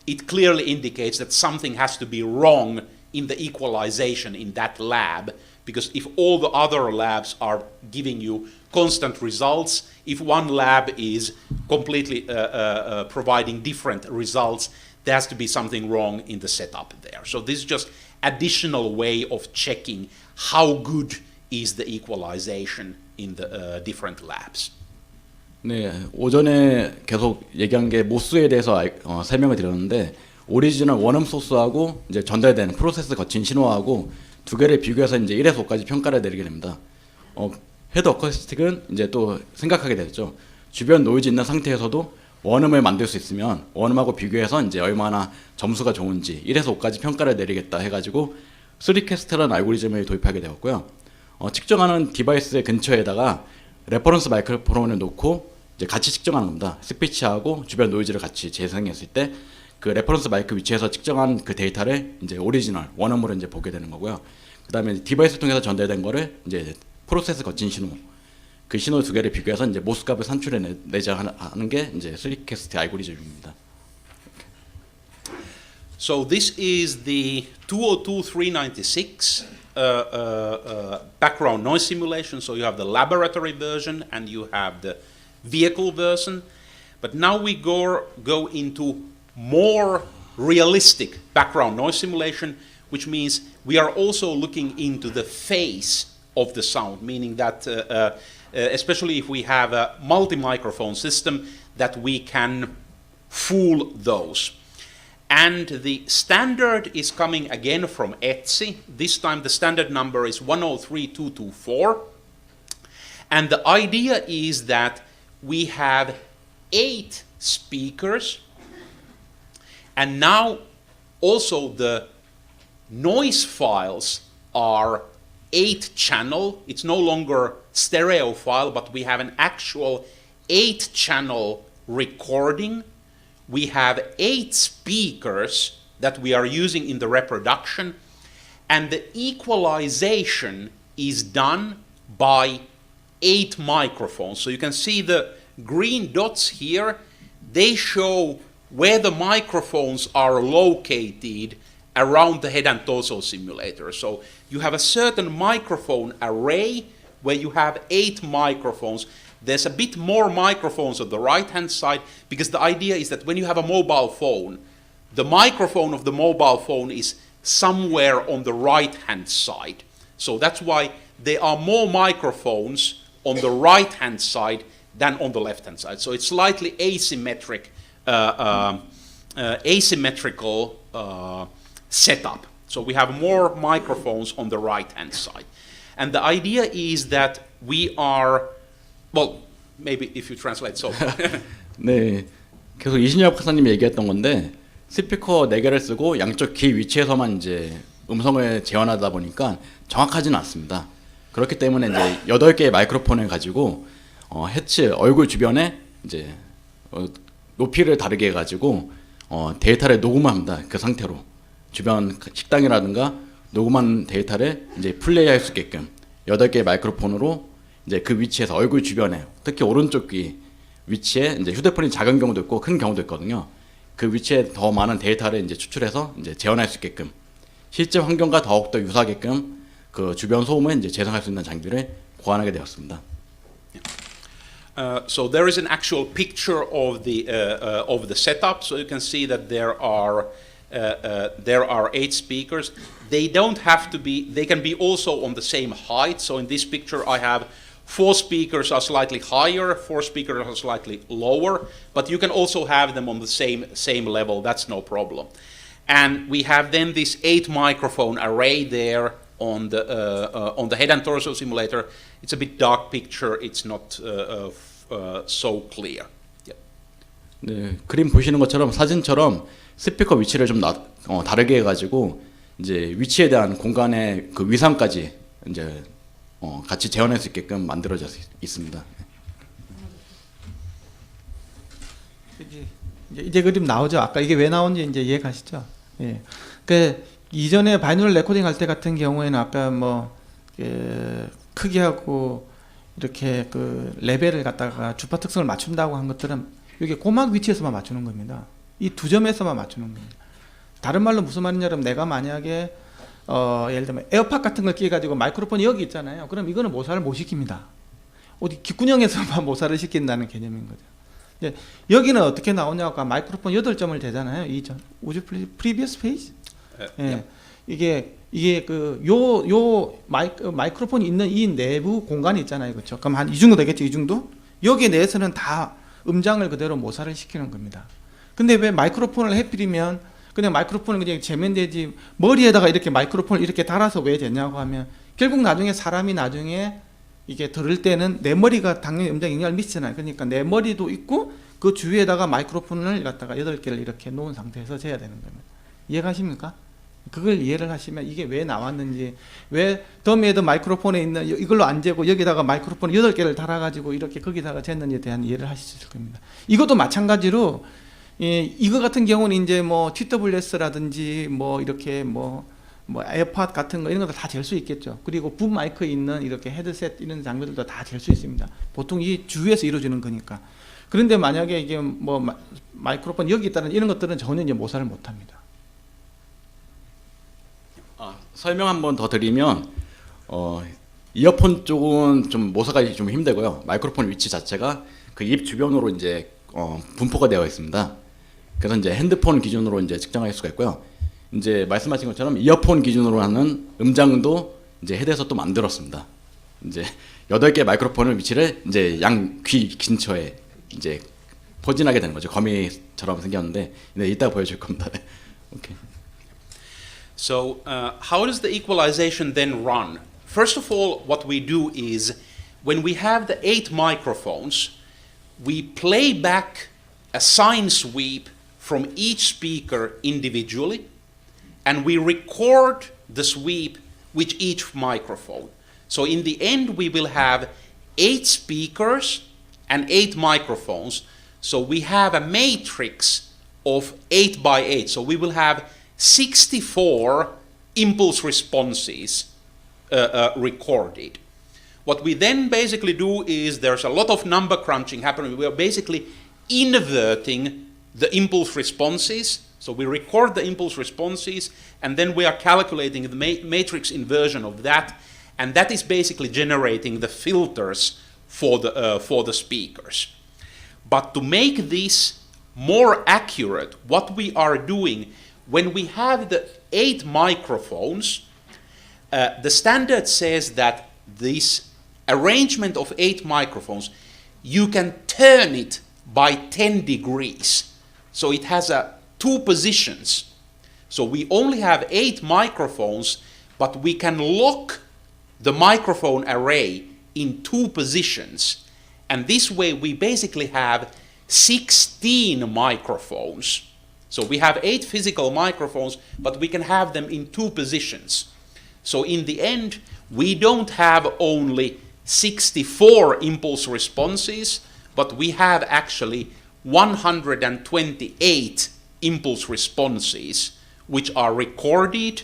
it clearly indicates that something has to be wrong in the equalization in that lab, because if all the other labs are giving you constant results, if one lab is completely providing different results, there has to be something wrong in the setup there. So this is just additional way of checking how good is the equalization in the different labs. 네, 오전에 계속 얘기한 게 모스에 대해서 설명을 드렸는데, 오리지널 원음 소스하고 이제 전달되는 프로세스 거친 신호하고 두 개를 비교해서 이제 1에서 5까지 평가를 내리게 됩니다. 헤드 어쿠스틱은 이제 또 생각하게 되죠. 주변 노이즈 있는 상태에서도 원음을 만들 수 있으면 원음하고 비교해서 이제 얼마나 점수가 좋은지 1에서 5까지 평가를 내리겠다 해가지고 3캐스트라는 알고리즘을 도입하게 되었고요. 측정하는 디바이스 근처에다가 레퍼런스 마이크로폰을 놓고 이제 같이 측정하는 겁니다. 스피치하고 주변 노이즈를 같이 재생했을 때 그 레퍼런스 마이크 위치에서 측정한 그 데이터를 이제 오리지널 원음으로 이제 보게 되는 거고요. 그다음에 디바이스 통해서 전달된 거를 이제 프로세스 거친 신호, 그 신호 두 개를 비교해서 이제 모스 값을 산출해 내자 하는 게 이제 3캐스트 알고리즘입니다. So this is the 202.396 background noise simulation. So you have the laboratory version and you have the vehicle version. But now we go into more realistic background noise simulation, which means we are also looking into the phase of the sound, meaning that especially if we have a multi-microphone system, that we can fool those. And the standard is coming again from ETSI. This time the standard number is 103224. And the idea is that we have 8 speakers, and now also the noise files are 8 channel. It's no longer stereo file, but we have an actual 8 channel recording. We have 8 speakers that we are using in the reproduction, and the equalization is done by 8 microphones. So you can see the green dots here. They show where the microphones are located around the head and torso simulator. So you have a certain microphone array where you have 8 microphones. There's a bit more microphones on the right-hand side, because the idea is that when you have a mobile phone, the microphone of the mobile phone is somewhere on the right-hand side. So that's why there are more microphones on the right-hand side than on the left-hand side. So it's slightly asymmetric, asymmetrical setup. So we have more microphones on the right-hand side. And the idea is that we are, well, maybe if you translate, so. 네, 계속 이신엽 박사님이 얘기했던 건데, 스피커 4개를 쓰고 양쪽 귀 위치에서만 이제 음성을 재현하다 보니까 정확하지는 않습니다. 그렇기 때문에 이제 8개의 마이크로폰을 가지고 해치 얼굴 주변에 이제 높이를 다르게 해가지고 데이터를 녹음합니다. 그 상태로 주변 식당이라든가 녹음한 데이터를 이제 플레이할 수 있게끔 8개의 마이크로폰으로 이제 그 위치에서 얼굴 주변에, 특히 오른쪽 귀 위치에 이제 휴대폰이 작은 경우도 있고 큰 경우도 있거든요. 그 위치에 더 많은 데이터를 이제 추출해서 이제 재현할 수 있게끔, 실제 환경과 더욱더 유사하게끔 그 주변 소음을 이제 재생할 수 있는 장비를 고안하게 되었습니다. So there is an actual picture of the setup. So you can see that there are 8 speakers. They don't have to be. They can be also on the same height. So in this picture, I have 4 speakers are slightly higher, 4 speakers are slightly lower. But you can also have them on the same level. That's no problem. And we have then this 8 microphone array there on the head and torso simulator. It's a bit dark picture. It's not so clear. Yeah. 네, 그림 보시는 것처럼 사진처럼 스피커 위치를 좀 다르게 해가지고 이제 위치에 대한 공간의 그 위상까지 이제 같이 재현할 수 있게끔 만들어져 있습니다. 이제 그림 나오죠. 아까 이게 왜 나온지 이제 이해가시죠? 예. 그 이전에 바이노럴 레코딩 할 때 같은 경우에는 아까 뭐 크기하고 이렇게 그 레벨을 갖다가 주파 특성을 맞춘다고 한 것들은 이게 고막 위치에서만 맞추는 겁니다. 이 두 점에서만 맞추는 겁니다. 다른 말로 무슨 말이냐면 내가 만약에 예를 들면 에어팟 같은 걸 끼워 가지고 마이크로폰이 여기 있잖아요. 그럼 이거는 모사를 못 시킵니다. 어디 귓구녕에서만 모사를 시킨다는 개념인 거죠. 이제 여기는 어떻게 나오냐고 마이크로폰 8점을 대잖아요. 이 점. Would you please previous page? 예. 이게 그 마이크로폰이 있는 이 내부 공간이 있잖아요. 그렇죠? 그럼 한 이 정도 되겠죠? 이 정도? 여기 내에서는 다 음장을 그대로 모사를 시키는 겁니다. 근데 왜 마이크로폰을 해필이면 그냥 마이크로폰을 그냥 재면 되지 머리에다가 이렇게 마이크로폰을 이렇게 달아서 왜 되냐고 하면 결국 나중에 사람이 나중에 이게 들을 때는 내 머리가 당연히 음장 영향을 미치잖아요. 그러니까 내 머리도 있고 그 주위에다가 마이크로폰을 갖다가 8개를 이렇게 놓은 상태에서 재야 되는 겁니다. 이해가십니까? 그걸 이해를 하시면 이게 왜 나왔는지, 왜 더미에도 마이크로폰에 있는 이걸로 안 재고 여기다가 마이크로폰 8개를 달아가지고 이렇게 거기다가 쟀는지에 대한 이해를 하실 수 있을 겁니다. 이것도 마찬가지로 이거 같은 경우는 이제 뭐 TWS라든지 뭐 이렇게 뭐 에어팟 같은 거 이런 것도 다 잴 수 있겠죠. 그리고 붐 마이크에 있는 이렇게 헤드셋 이런 장비들도 다 잴 수 있습니다. 보통 이 주위에서 이루어지는 거니까. 그런데 만약에 이게 뭐 마이크로폰 여기 있다는 이런 것들은 전혀 이제 모사를 못 합니다. 설명 한 번 더 드리면 이어폰 쪽은 좀 모사가 좀 힘들고요. 마이크로폰 위치 자체가 그 입 주변으로 이제 분포가 되어 있습니다. 그래서 이제 핸드폰 기준으로 이제 측정할 수가 있고요. 이제 말씀하신 것처럼 이어폰 기준으로 하는 음장도 이제 헤드에서 또 만들었습니다. 이제 8개 마이크로폰을 위치를 이제 양 귀 근처에 이제 포진하게 되는 거죠. 거미처럼 생겼는데 이따 보여줄 겁니다. 오케이. So how does the equalization then run? First of all, what we do is when we have the 8 microphones, we play back a sine sweep from each speaker individually, and we record the sweep with each microphone. So in the end, we will have 8 speakers and 8 microphones. So we have a matrix of 8 by 8. So we will have 64 impulse responses recorded. What we then basically do is there's a lot of number crunching happening. We are basically inverting the impulse responses. So we record the impulse responses, and then we are calculating the matrix inversion of that, and that is basically generating the filters for the speakers. But to make this more accurate, what we are doing when we have the 8 microphones, the standard says that this arrangement of 8 microphones, you can turn it by 10 degrees. So it has 2 positions. So we only have 8 microphones, but we can lock the microphone array in 2 positions. And this way we basically have 16 microphones. So we have 8 physical microphones, but we can have them in 2 positions. So in the end, we don't have only 64 impulse responses, but we have actually 128 impulse responses, which are recorded,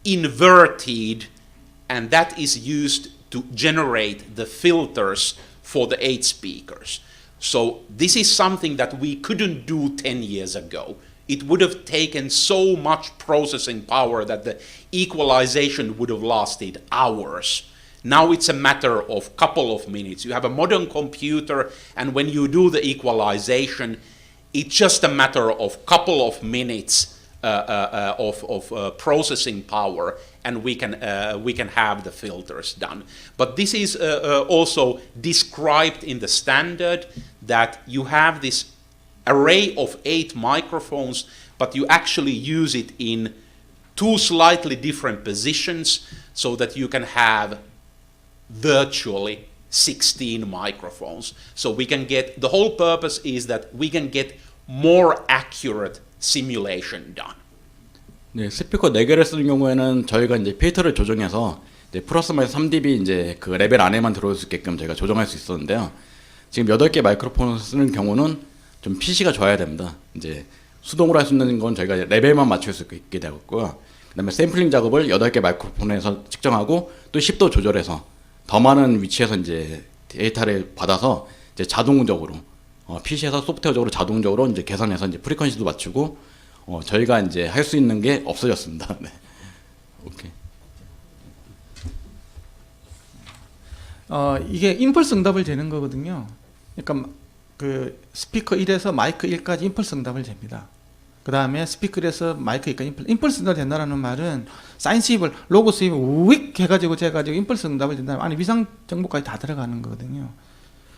inverted, and that is used to generate the filters for the 8 speakers. So this is something that we couldn't do 10 years ago. It would have taken so much processing power that the equalization would have lasted hours. Now it's a matter of a couple of minutes. You have a modern computer, and when you do the equalization, it's just a matter of a couple of minutes of processing power, and we can have the filters done. But this is also described in the standard, that you have this array of 8 microphones, but you actually use it in 2 slightly different positions, so that you can have virtually 16 microphones. So we can get, the whole purpose is that we can get more accurate simulation done. 네, 스피커 4개를 쓰는 경우에는 저희가 이제 필터를 조정해서 이제 플러스 마이너스 3dB 이제 그 레벨 안에만 들어올 수 있게끔 저희가 조정할 수 있었는데요. 지금 8개 마이크로폰을 쓰는 경우는 좀 PC가 좋아야 됩니다. 이제 수동으로 할 수 있는 건 저희가 레벨만 맞출 수 있게 되었고요. 그다음에 샘플링 작업을 8개 마이크로폰에서 측정하고 또 10도 조절해서 더 많은 위치에서 이제 데이터를 받아서 이제 자동적으로 PC에서 소프트웨어적으로 자동적으로 이제 계산해서 이제 프리퀀시도 맞추고 저희가 이제 할 수 있는 게 없어졌습니다. 네. 오케이. 이게 임펄스 응답을 재는 거거든요. 그러니까 그 스피커 1에서 마이크 1까지 임펄스 응답을 잽니다. 그 다음에 스피커 1에서 마이크 1까지 임펄스 응답을 된다는 말은 사인 수입을 로고 수입을 우익 해가지고 재가지고 임펄스 응답을 된다면 안에 위상 정보까지 다 들어가는 거거든요.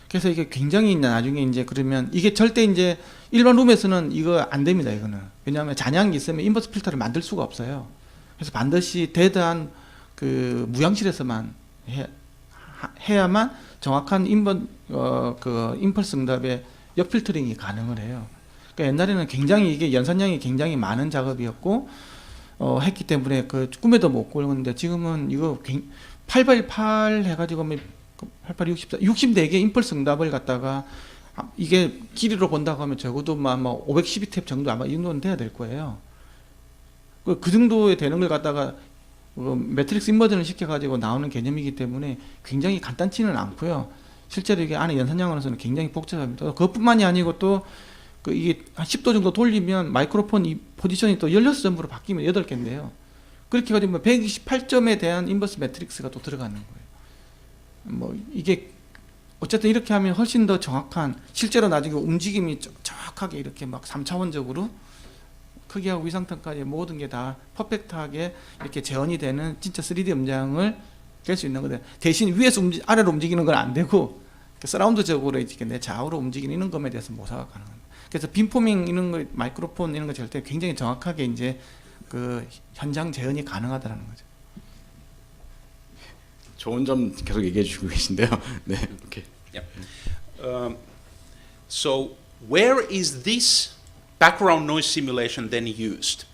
그래서 이게 굉장히 나중에 이제 그러면 이게 절대 이제 일반 룸에서는 이거 안 됩니다. 이거는 왜냐하면 잔향이 있으면 인버스 필터를 만들 수가 없어요. 그래서 반드시 대대한 그 무향실에서만 해야만 정확한 그 임펄스 응답의 역필터링이 가능을 해요. 그러니까 옛날에는 굉장히 이게 연산량이 굉장히 많은 작업이었고 했기 때문에 그 꿈에도 못 꾸는데 지금은 이거 8x8 해가지고 88, 64개 임펄스 응답을 갖다가 이게 길이로 본다고 하면 적어도 아마 512탭 정도 아마 이 정도는 돼야 될 거예요. 그 정도에 되는 걸 갖다가 매트릭스 인버전을 시켜가지고 나오는 개념이기 때문에 굉장히 간단치는 않고요. 실제로 이게 안에 연산량으로서는 굉장히 복잡합니다. 그것뿐만이 아니고 또 그 이게 한 10도 정도 돌리면 마이크로폰 이 포지션이 또 16점으로 바뀌면 8개인데요. 그렇게 해가지고 128점에 대한 인버스 매트릭스가 또 들어가는 거예요. 이게 어쨌든 이렇게 하면 훨씬 더 정확한 실제로 나중에 움직임이 정확하게 이렇게 막 3차원적으로 크기하고 위상탄까지 모든 게 다 퍼펙트하게 이렇게 재현이 되는 진짜 3D 음장을 깰 수 있는 거예요. 대신 위에서 아래로 움직이는 건 안 되고 서라운드적으로 이렇게 내 좌우로 움직이는 이런 것에 대해서 모사가 가능합니다. 그래서 빔포밍 이런 거 마이크로폰 이런 거 잴 때 굉장히 정확하게 이제 그 현장 재현이 가능하다라는 거죠. 좋은 점 계속 얘기해 주고 계신데요. 네, 오케이. Yeah. So where is this background noise simulation then used?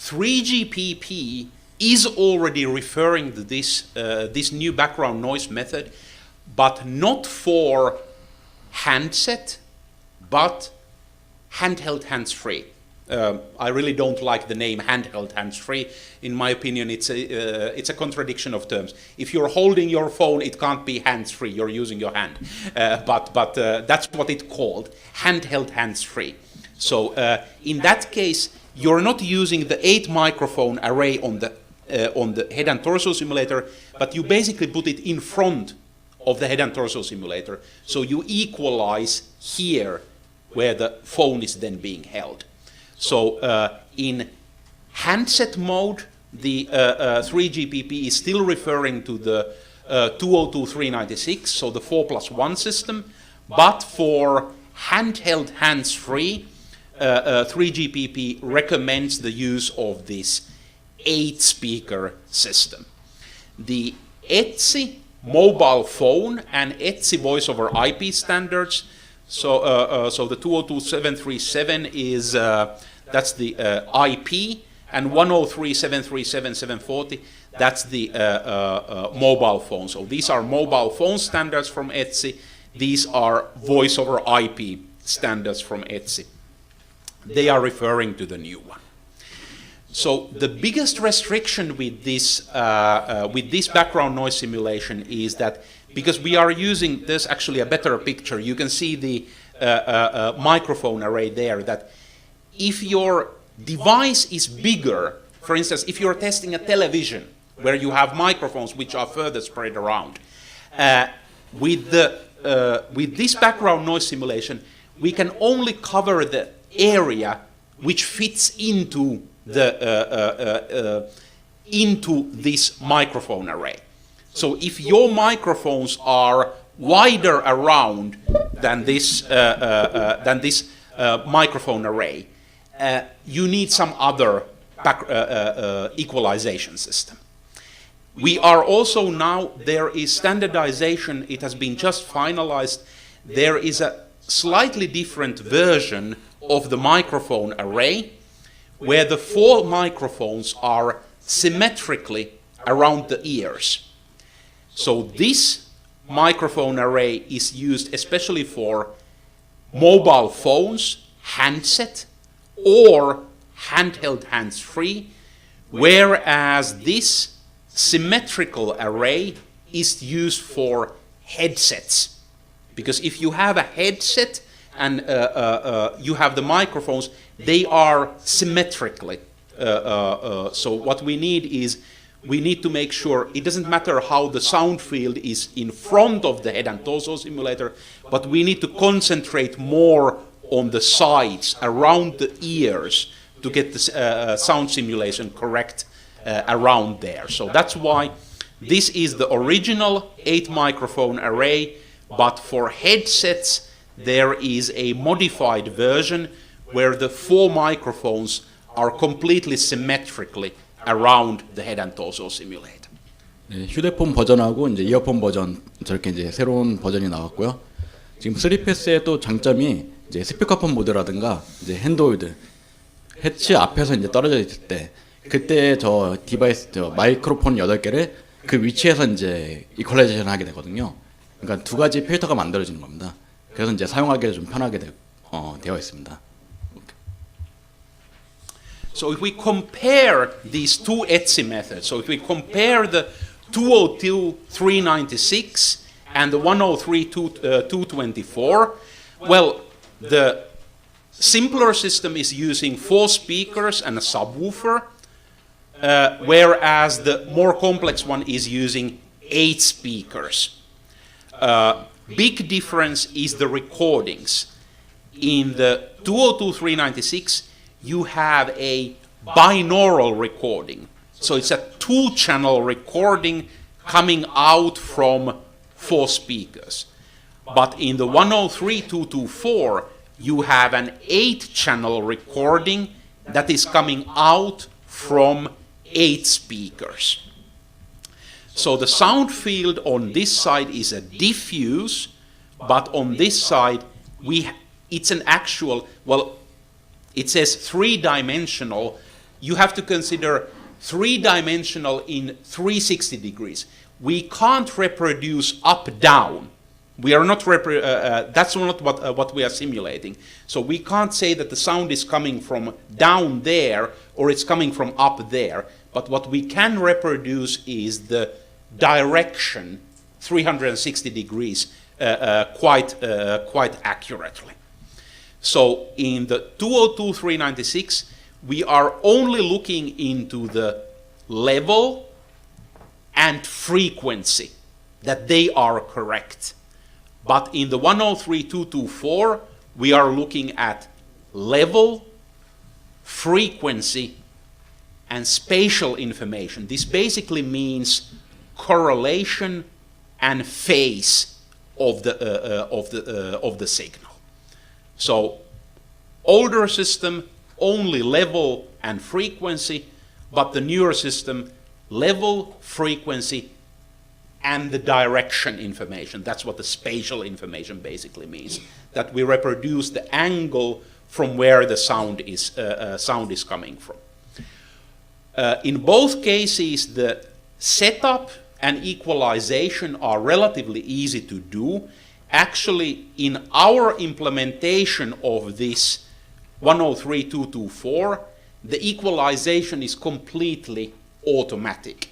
3GPP is already referring to this this new background noise method, but not for handset, but handheld hands-free. I really don't like the name handheld hands-free. In my opinion, it's a contradiction of terms. If you're holding your phone, it can't be hands-free. You're using your hand, but that's what it's called, handheld hands-free. So in that case, you're not using the 8 microphone array on the head and torso simulator, but you basically put it in front of the head and torso simulator. So you equalize here where the phone is then being held. So in handset mode, the 3GPP is still referring to the 202396, so the 4+1 system, but for handheld hands-free, 3GPP recommends the use of this 8-speaker system. The ETSI mobile phone and ETSI voice over IP standards, so the 202737 is that's the IP, and 103.737.740 that's the mobile phone. So these are mobile phone standards from ETSI. These are voice over IP standards from ETSI. They are referring to the new one. So the biggest restriction with this background noise simulation is that because we are using, there's actually a better picture. You can see the microphone array there, that if your device is bigger, for instance, if you're testing a television where you have microphones which are further spread around, with this background noise simulation, we can only cover the area which fits into into this microphone array. So if your microphones are wider around than this microphone array, you need some other equalization system. We are also now, there is standardization, it has been just finalized. There is a slightly different version of the microphone array, where the 4 microphones are symmetrically around the ears. So this microphone array is used especially for mobile phones, handset, or handheld hands-free, whereas this symmetrical array is used for headsets. Because if you have a headset and you have the microphones, they are symmetrically. So what we need is, we need to make sure it doesn't matter how the sound field is in front of the head and torso simulator, but we need to concentrate more on the sides, around the ears, to get the sound simulation correct around there. So that's why this is the original 8 microphone array, but for headsets there is a modified version where the 4 microphones are completely symmetrically around the head and torso simulator. 네, 휴대폰 버전하고 이제 이어폰 버전 저렇게 이제 새로운 버전이 나왔고요. 지금 3패스의 또 장점이 이제 스피커폰 모드라든가 이제 핸드홀드 해치 앞에서 이제 떨어져 있을 때 그때 저 디바이스 저 마이크로폰 8개를 그 위치에서 이제 이퀄라이제이션 하게 되거든요. 그러니까 두 가지 필터가 만들어지는 겁니다. 그래서 이제 사용하기가 좀 편하게 되어 있습니다. So if we compare these two ETSI methods, so if we compare the 202.396 and the 103.224, well, the simpler system is using 4 speakers and a subwoofer, whereas the more complex one is using 8 speakers. Big difference is the recordings. In the 202.396, you have a binaural recording. So it's a 2-channel recording coming out from 4 speakers. But in the 103.224, you have an 8-channel recording that is coming out from 8 speakers. So the sound field on this side is a diffuse, but on this side, it's an actual, well, it says 3-dimensional. You have to consider 3-dimensional in 360 degrees. We can't reproduce up-down. We are not that's not what we are simulating. So we can't say that the sound is coming from down there or it's coming from up there. But what we can reproduce is the direction 360 degrees quite accurately. So in the 202.396, we are only looking into the level and frequency, that they are correct. But in the 103.224, we are looking at level, frequency, and spatial information. This basically means correlation and phase of the signal. So older system, only level and frequency, but the newer system, level, frequency, and the direction information. That's what the spatial information basically means, that we reproduce the angle from where the sound is coming from. In both cases, the setup and equalization are relatively easy to do. Actually, in our implementation of this 103.224, the equalization is completely automatic.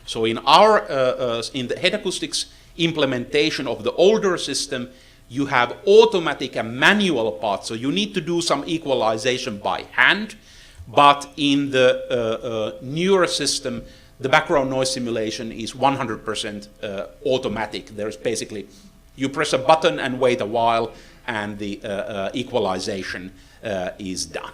So in our in the head acoustics implementation of the older system, you have automatic and manual parts. So you need to do some equalization by hand. But in the newer system, the background noise simulation is 100% automatic. There's basically, you press a button and wait a while, and the equalization is done.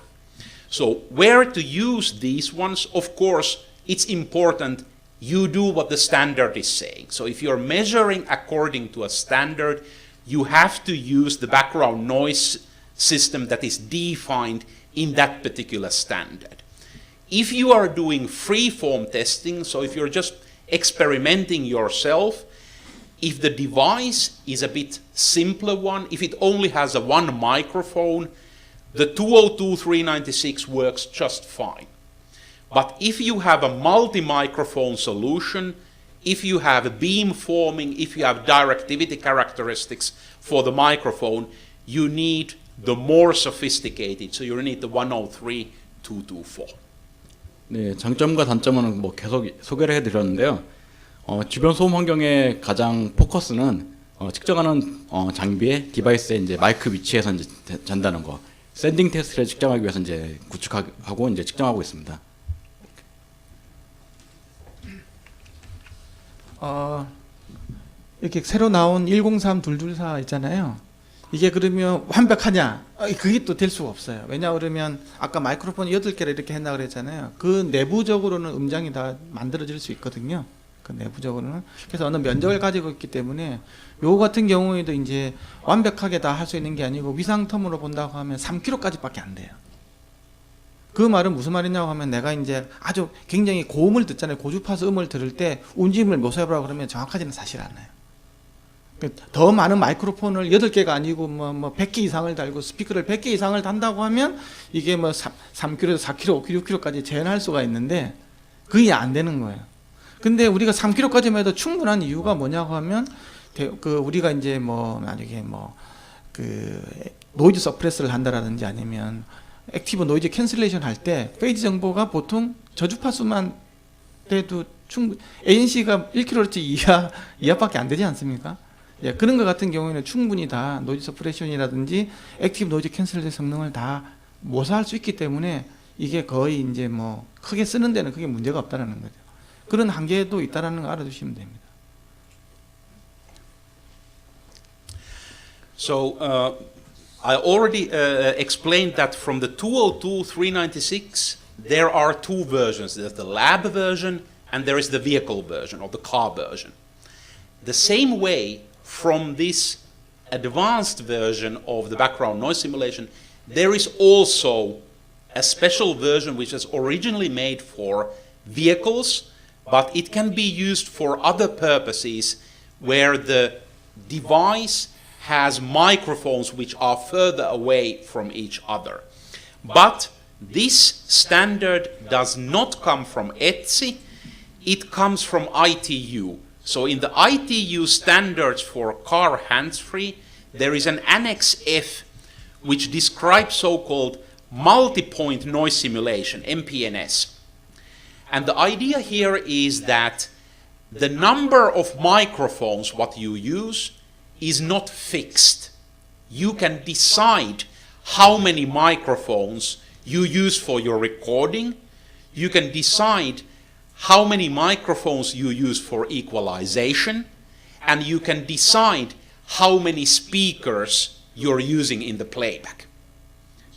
So where to use these ones? Of course, it's important you do what the standard is saying. So if you're measuring according to a standard, you have to use the background noise system that is defined in that particular standard. If you are doing free-form testing, so if you're just experimenting yourself, if the device is a bit simpler one, if it only has a 1 microphone, the 202.396 works just fine. But if you have a multi-microphone solution, if you have a beam forming, if you have directivity characteristics for the microphone, you need the more sophisticated. So you need the 103.224. 네, 장점과 단점은 뭐 계속 소개를 해드렸는데요. 주변 소음 환경의 가장 포커스는 측정하는 장비의 디바이스의 이제 마이크 위치에서 이제 잔다는 거, 샌딩 테스트를 측정하기 위해서 이제 구축하고 이제 측정하고 있습니다. 이렇게 새로 나온 103.224 있잖아요. 이게 그러면 완벽하냐? 그게 또 될 수가 없어요. 왜냐 그러면 아까 마이크로폰 8개를 이렇게 했나 그랬잖아요. 그 내부적으로는 음장이 다 만들어질 수 있거든요. 그 내부적으로는. 그래서 어느 면적을 가지고 있기 때문에 요 같은 경우에도 이제 완벽하게 다 할 수 있는 게 아니고 위상텀으로 본다고 하면 3kg까지밖에 안 돼요. 그 말은 무슨 말이냐고 하면 내가 이제 아주 굉장히 고음을 듣잖아요. 고주파수 음을 들을 때 운지음을 묘사해보라고 그러면 정확하지는 사실 않아요. 더 많은 마이크로폰을 8개가 아니고 뭐 100개 이상을 달고 스피커를 100개 이상을 단다고 하면 이게 뭐 3kg, 4kg, 5kg, 6kg까지 재현할 수가 있는데 그게 안 되는 거예요. 근데 우리가 3kg까지만 해도 충분한 이유가 뭐냐고 하면 우리가 이제 뭐 나중에 그 노이즈 서프레스를 한다라든지 아니면 액티브 노이즈 캔슬레이션 할 때 페이지 정보가 보통 저주파수만 돼도 ANC가 1kHz 이하밖에 안 되지 않습니까? 예, 그런 것 같은 경우에는 충분히 다 노이즈 서프레션이라든지 액티브 노이즈 캔슬레이션 성능을 다 모사할 수 있기 때문에 이게 거의 이제 뭐 크게 쓰는 데는 크게 문제가 없다라는 거죠. 그런 한계도 있다라는 거 알아두시면 됩니다. So I already explained that from the 202.396 there are two versions. There's the lab version and there is the vehicle version or the car version. The same way, from this advanced version of the background noise simulation, there is also a special version which was originally made for vehicles, but it can be used for other purposes where the device has microphones which are further away from each other. But this standard does not come from ETSI, it comes from ITU. So in the ITU standards for car hands-free, there is an Annex F which describes so-called multi-point noise simulation, MPNS. And the idea here is that the number of microphones what you use is not fixed. You can decide how many microphones you use for your recording. You can decide how many microphones you use for equalization, and you can decide how many speakers you're using in the playback.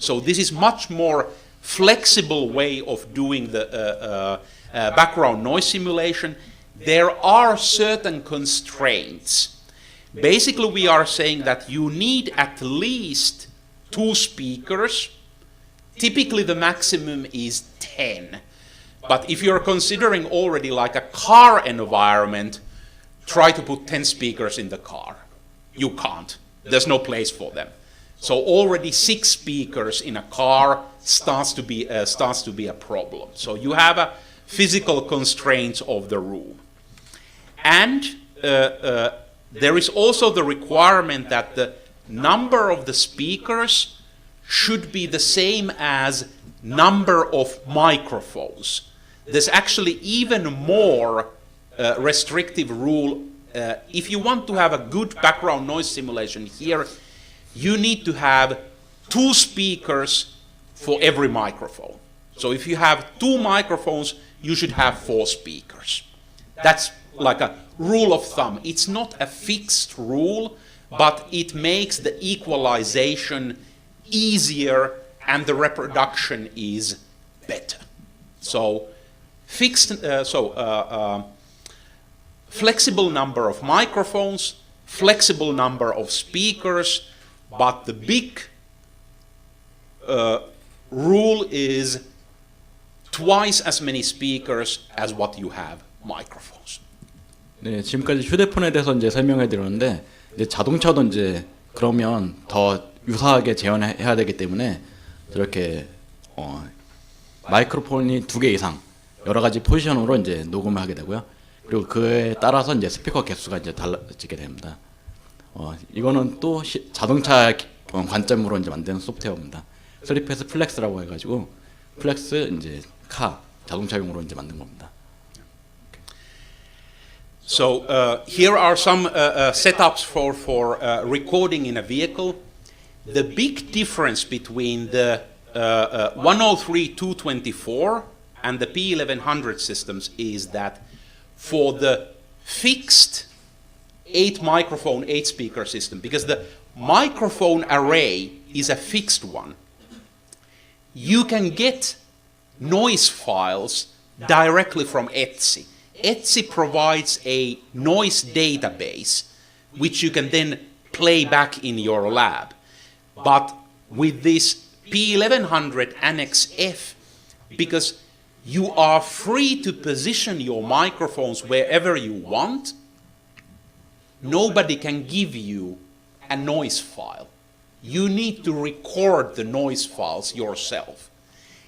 So this is much more flexible way of doing the background noise simulation. There are certain constraints. Basically, we are saying that you need at least 2 speakers. Typically, the maximum is 10. But if you're considering already like a car environment, try to put 10 speakers in the car. You can't. There's no place for them. So already 6 speakers in a car starts to be a problem. So you have a physical constraints of the room. And there is also the requirement that the number of the speakers should be the same as number of microphones. There's actually even more restrictive rule. If you want to have a good background noise simulation here, you need to have 2 speakers for every microphone. So if you have 2 microphones, you should have 4 speakers. That's like a rule of thumb. It's not a fixed rule, but it makes the equalization easier and the reproduction is better. So flexible number of microphones, flexible number of speakers, but the big rule is twice as many speakers as what you have microphones. 네, 지금까지 휴대폰에 대해서 이제 설명해 드렸는데 이제 자동차도 이제 그러면 더 유사하게 재현해야 되기 때문에 저렇게 마이크로폰이 2개 이상 여러 가지 포지션으로 이제 녹음을 하게 되고요. 그리고 그에 따라서 이제 스피커 개수가 이제 달라지게 됩니다. 이거는 또 자동차 관점으로 이제 만든 소프트웨어입니다. 3패스 플렉스라고 해가지고 플렉스 이제 카 자동차용으로 이제 만든 겁니다. So here are some setups for recording in a vehicle. The big difference between the 103.224 and the P1100 systems is that for the fixed 8 microphone, 8 speaker system, because the microphone array is a fixed one, you can get noise files directly from Etsy. Etsy provides a noise database which you can then play back in your lab. But with this P1100 Annex F, because you are free to position your microphones wherever you want, nobody can give you a noise file. You need to record the noise files yourself.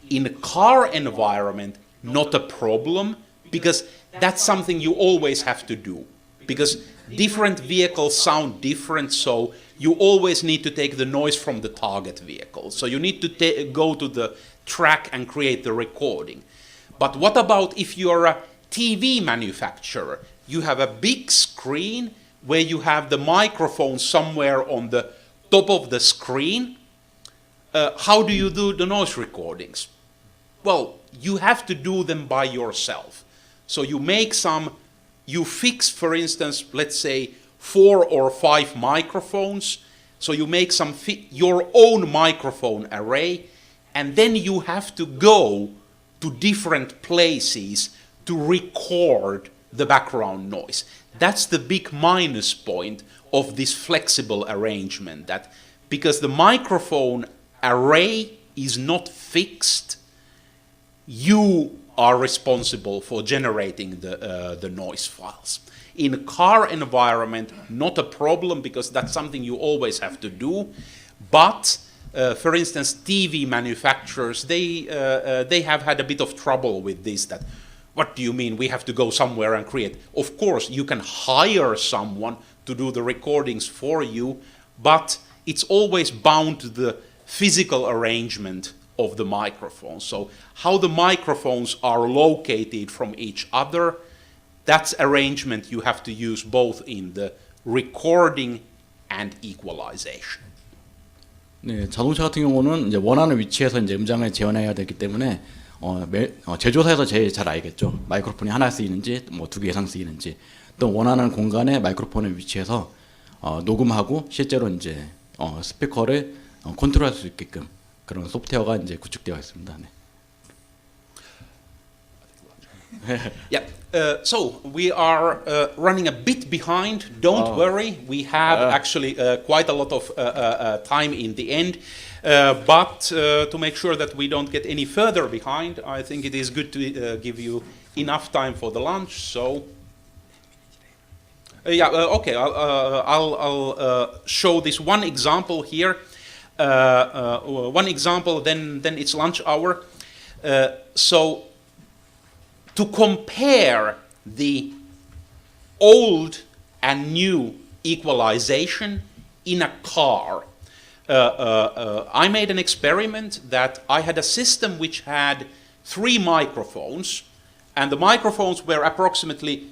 In a car environment, not a problem, because that's something you always have to do. Because different vehicles sound different, so you always need to take the noise from the target vehicle. So you need to go to the track and create the recording. But what about if you're a TV manufacturer? You have a big screen where you have the microphone somewhere on the top of the screen. How do you do the noise recordings? Well, you have to do them by yourself. So you fix, for instance, let's say 4 or 5 microphones. So you make your own microphone array, and then you have to go to different places to record the background noise. That's the big minus point of this flexible arrangement, that because the microphone array is not fixed, you are responsible for generating the noise files. In a car environment, not a problem, because that's something you always have to do. But for instance, TV manufacturers, they have had a bit of trouble with this. That, what do you mean we have to go somewhere and create? Of course, you can hire someone to do the recordings for you, but it's always bound to the physical arrangement of the microphones. So how the microphones are located from each other, that's arrangement you have to use both in the recording and equalization. 네, 자동차 같은 경우는 이제 원하는 위치에서 이제 음장을 재현해야 되기 때문에 제조사에서 제일 잘 알겠죠. 마이크로폰이 하나 쓰이는지, 뭐 2개 이상 쓰이는지, 또 원하는 공간에 마이크로폰을 위치해서 녹음하고 실제로 이제 스피커를 컨트롤할 수 있게끔 그런 소프트웨어가 이제 구축되어 있습니다. 네. Yeah. So we are running a bit behind. Don't worry. We have actually quite a lot of time in the end. But to make sure that we don't get any further behind, I think it is good to give you enough time for the lunch. So okay. I'll show this one example here. One example. Then it's lunch hour. So to compare the old and new equalization in a car, I made an experiment that I had a system which had 3 microphones, and the microphones were approximately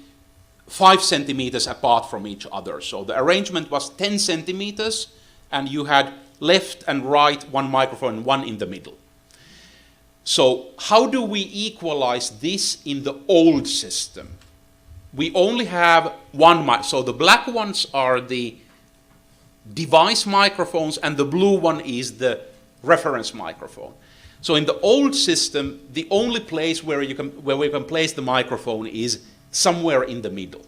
5 centimeters apart from each other. So the arrangement was 10 centimeters, and you had left and right 1 microphone, 1 in the middle. So how do we equalize this in the old system? We only have 1 mic. So the black ones are the device microphones, and the blue one is the reference microphone. So in the old system, the only place where we can place the microphone is somewhere in the middle.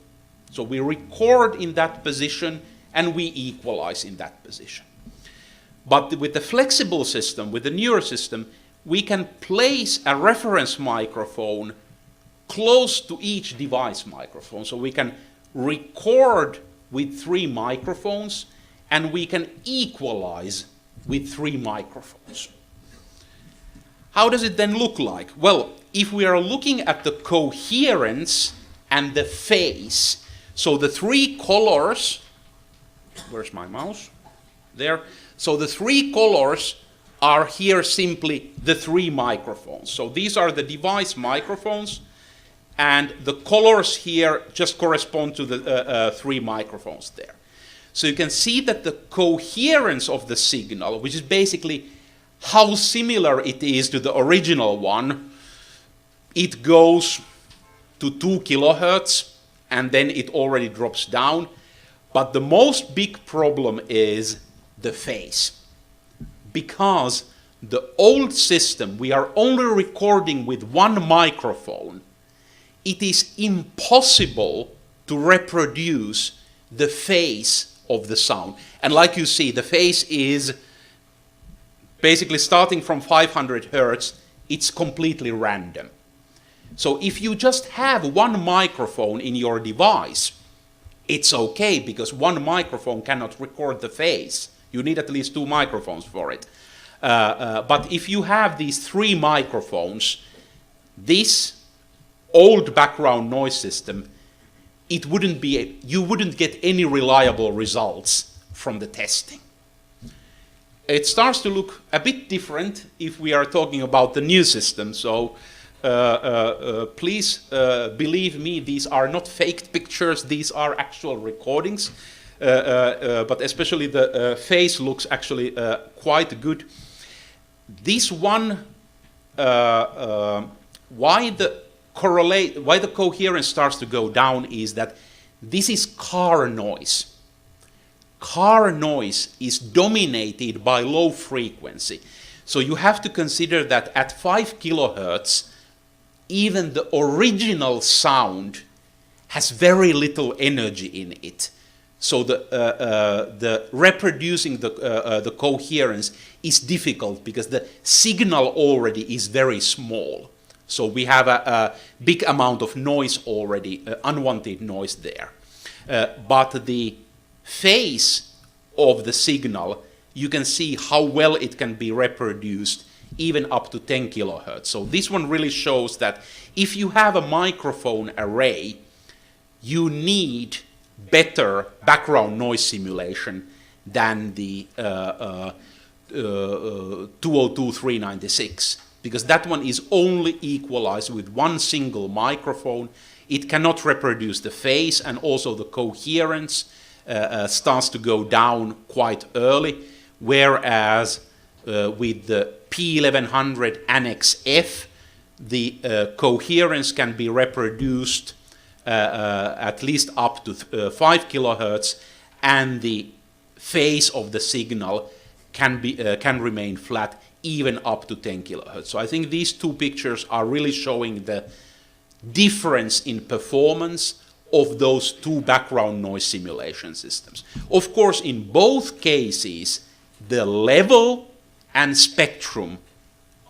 So we record in that position and we equalize in that position. But with the flexible system, with the newer system, we can place a reference microphone close to each device microphone. So we can record with 3 microphones, and we can equalize with 3 microphones. How does it then look like? Well, if we are looking at the coherence and the phase, so the three colors, where's my mouse? There. So the three colors are here simply the three microphones. So these are the device microphones, and the colors here just correspond to the three microphones there. So you can see that the coherence of the signal, which is basically how similar it is to the original one, it goes to 2 kilohertz, and then it already drops down. But the most big problem is the phase. Because the old system, we are only recording with one microphone, it is impossible to reproduce the phase of the sound. And like you see, the phase is basically starting from 500 hertz, it's completely random. So if you just have one microphone in your device, it's okay, because one microphone cannot record the phase. You need at least 2 microphones for it. But if you have these 3 microphones, this old background noise system, you wouldn't get any reliable results from the testing. It starts to look a bit different if we are talking about the new system. So please believe me, these are not faked pictures, these are actual recordings. But especially the face looks actually quite good. This one, why the coherence starts to go down is that this is car noise. Car noise is dominated by low frequency. So you have to consider that at 5 kilohertz, even the original sound has very little energy in it. So the reproducing the coherence is difficult because the signal already is very small. So we have a big amount of noise already, unwanted noise there. But the phase of the signal, you can see how well it can be reproduced even up to 10 kilohertz. So this one really shows that if you have a microphone array, you need better background noise simulation than the 202.396, because that one is only equalized with one single microphone. It cannot reproduce the phase, and also the coherence starts to go down quite early, whereas with the P1100 Annex F, the coherence can be reproduced at least up to 5 kilohertz, and the phase of the signal can remain flat even up to 10 kilohertz. So I think these two pictures are really showing the difference in performance of those two background noise simulation systems. Of course, in both cases, the level and spectrum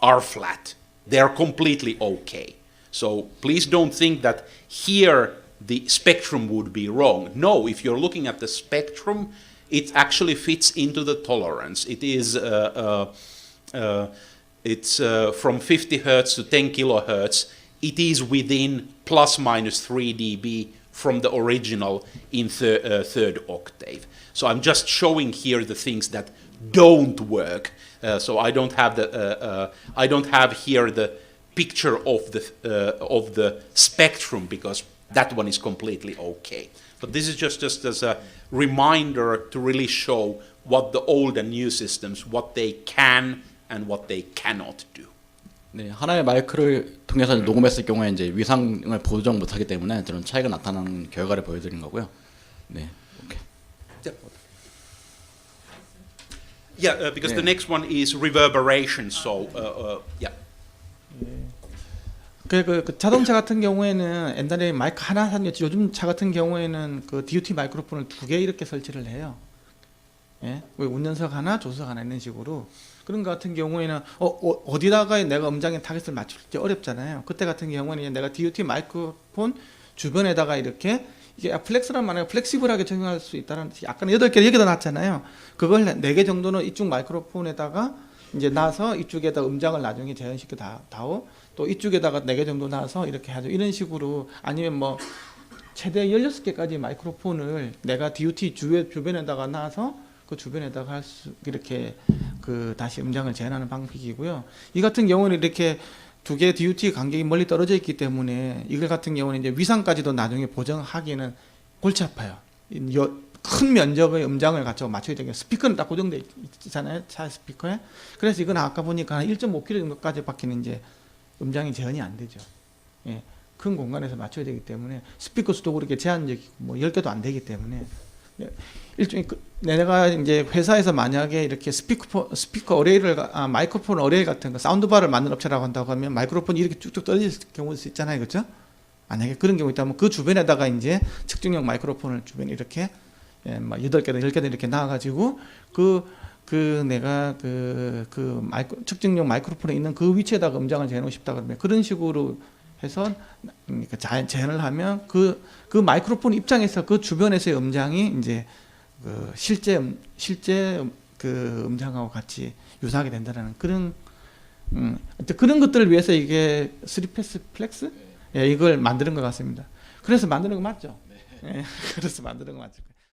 are flat. They are completely okay. So please don't think that here the spectrum would be wrong. No, if you're looking at the spectrum, it actually fits into the tolerance. It is from 50 hertz to 10 kilohertz. It is within plus minus 3 dB from the original in third octave. So I'm just showing here the things that don't work. So I don't have here the picture of the spectrum, because that one is completely okay. But this is just as a reminder to really show what the old and new systems, what they can and what they cannot do. 네, 하나의 마이크를 통해서 녹음했을 경우에 이제 위상을 보정 못하기 때문에 그런 차이가 나타나는 결과를 보여드린 거고요. 네, 오케이. Yeah, because the next one is reverberation. So, yeah. 그 자동차 같은 경우에는 옛날에 마이크 하나 샀는데 요즘 차 같은 경우에는 그 DUT 마이크로폰을 2개 이렇게 설치를 해요. 예, 운전석 하나, 조수석 하나 있는 식으로. 그런 것 같은 경우에는 어디다가 내가 음장의 타겟을 맞출지 어렵잖아요. 그때 같은 경우는 내가 DUT 마이크로폰 주변에다가 이렇게 이게 플렉스란 말이에요. 플렉시블하게 적용할 수 있다는, 약간 8개 여기다 놨잖아요. 그걸 4개 정도는 이쪽 마이크로폰에다가 이제 놔서 이쪽에다 음장을 나중에 재현시켜 다오 또 이쪽에다가 4개 정도 놔서 이렇게 하죠. 이런 식으로 아니면 뭐 최대 16개까지 마이크로폰을 내가 DUT 주변에다가 놔서 그 주변에다가 할 수 이렇게 그 다시 음장을 재현하는 방식이고요. 이 같은 경우는 이렇게 2개 DUT 간격이 멀리 떨어져 있기 때문에 이걸 같은 경우는 이제 위상까지도 나중에 보정하기는 골치 아파요. 큰 면적의 음장을 갖춰 맞춰야 되겠 스피커는 딱 고정돼 있잖아요. 차 스피커에. 그래서 이건 아까 보니까 한 1.5km 정도까지 밖에는 이제 음장이 재현이 안 되죠. 예. 큰 공간에서 맞춰야 되기 때문에 스피커 수도 그렇게 제한적이고 뭐 10개도 안 되기 때문에 일종의 내가 이제 회사에서 만약에 이렇게 스피커 어레이를 마이크로폰 어레이 같은 거 사운드바를 만드는 업체라고 한다고 하면 마이크로폰이 이렇게 쭉쭉 떨어질 경우도 있잖아요. 그렇죠? 만약에 그런 경우 있다면 그 주변에다가 이제 측정용 마이크로폰을 주변에 이렇게 막 8개든 10개든 이렇게 나와가지고 내가 측정용 마이크로폰에 있는 그 위치에다가 음장을 재놓고 싶다 그러면 그런 식으로 해서 재현을 하면 그 마이크로폰 입장에서 그 주변에서의 음장이 이제 그 실제 그 음장하고 같이 유사하게 된다는 그런 그런 것들을 위해서 이게 3패스 플렉스 이걸 만드는 것 같습니다. 그래서 만드는 거 맞죠? 네. 그래서 만드는 거 맞죠.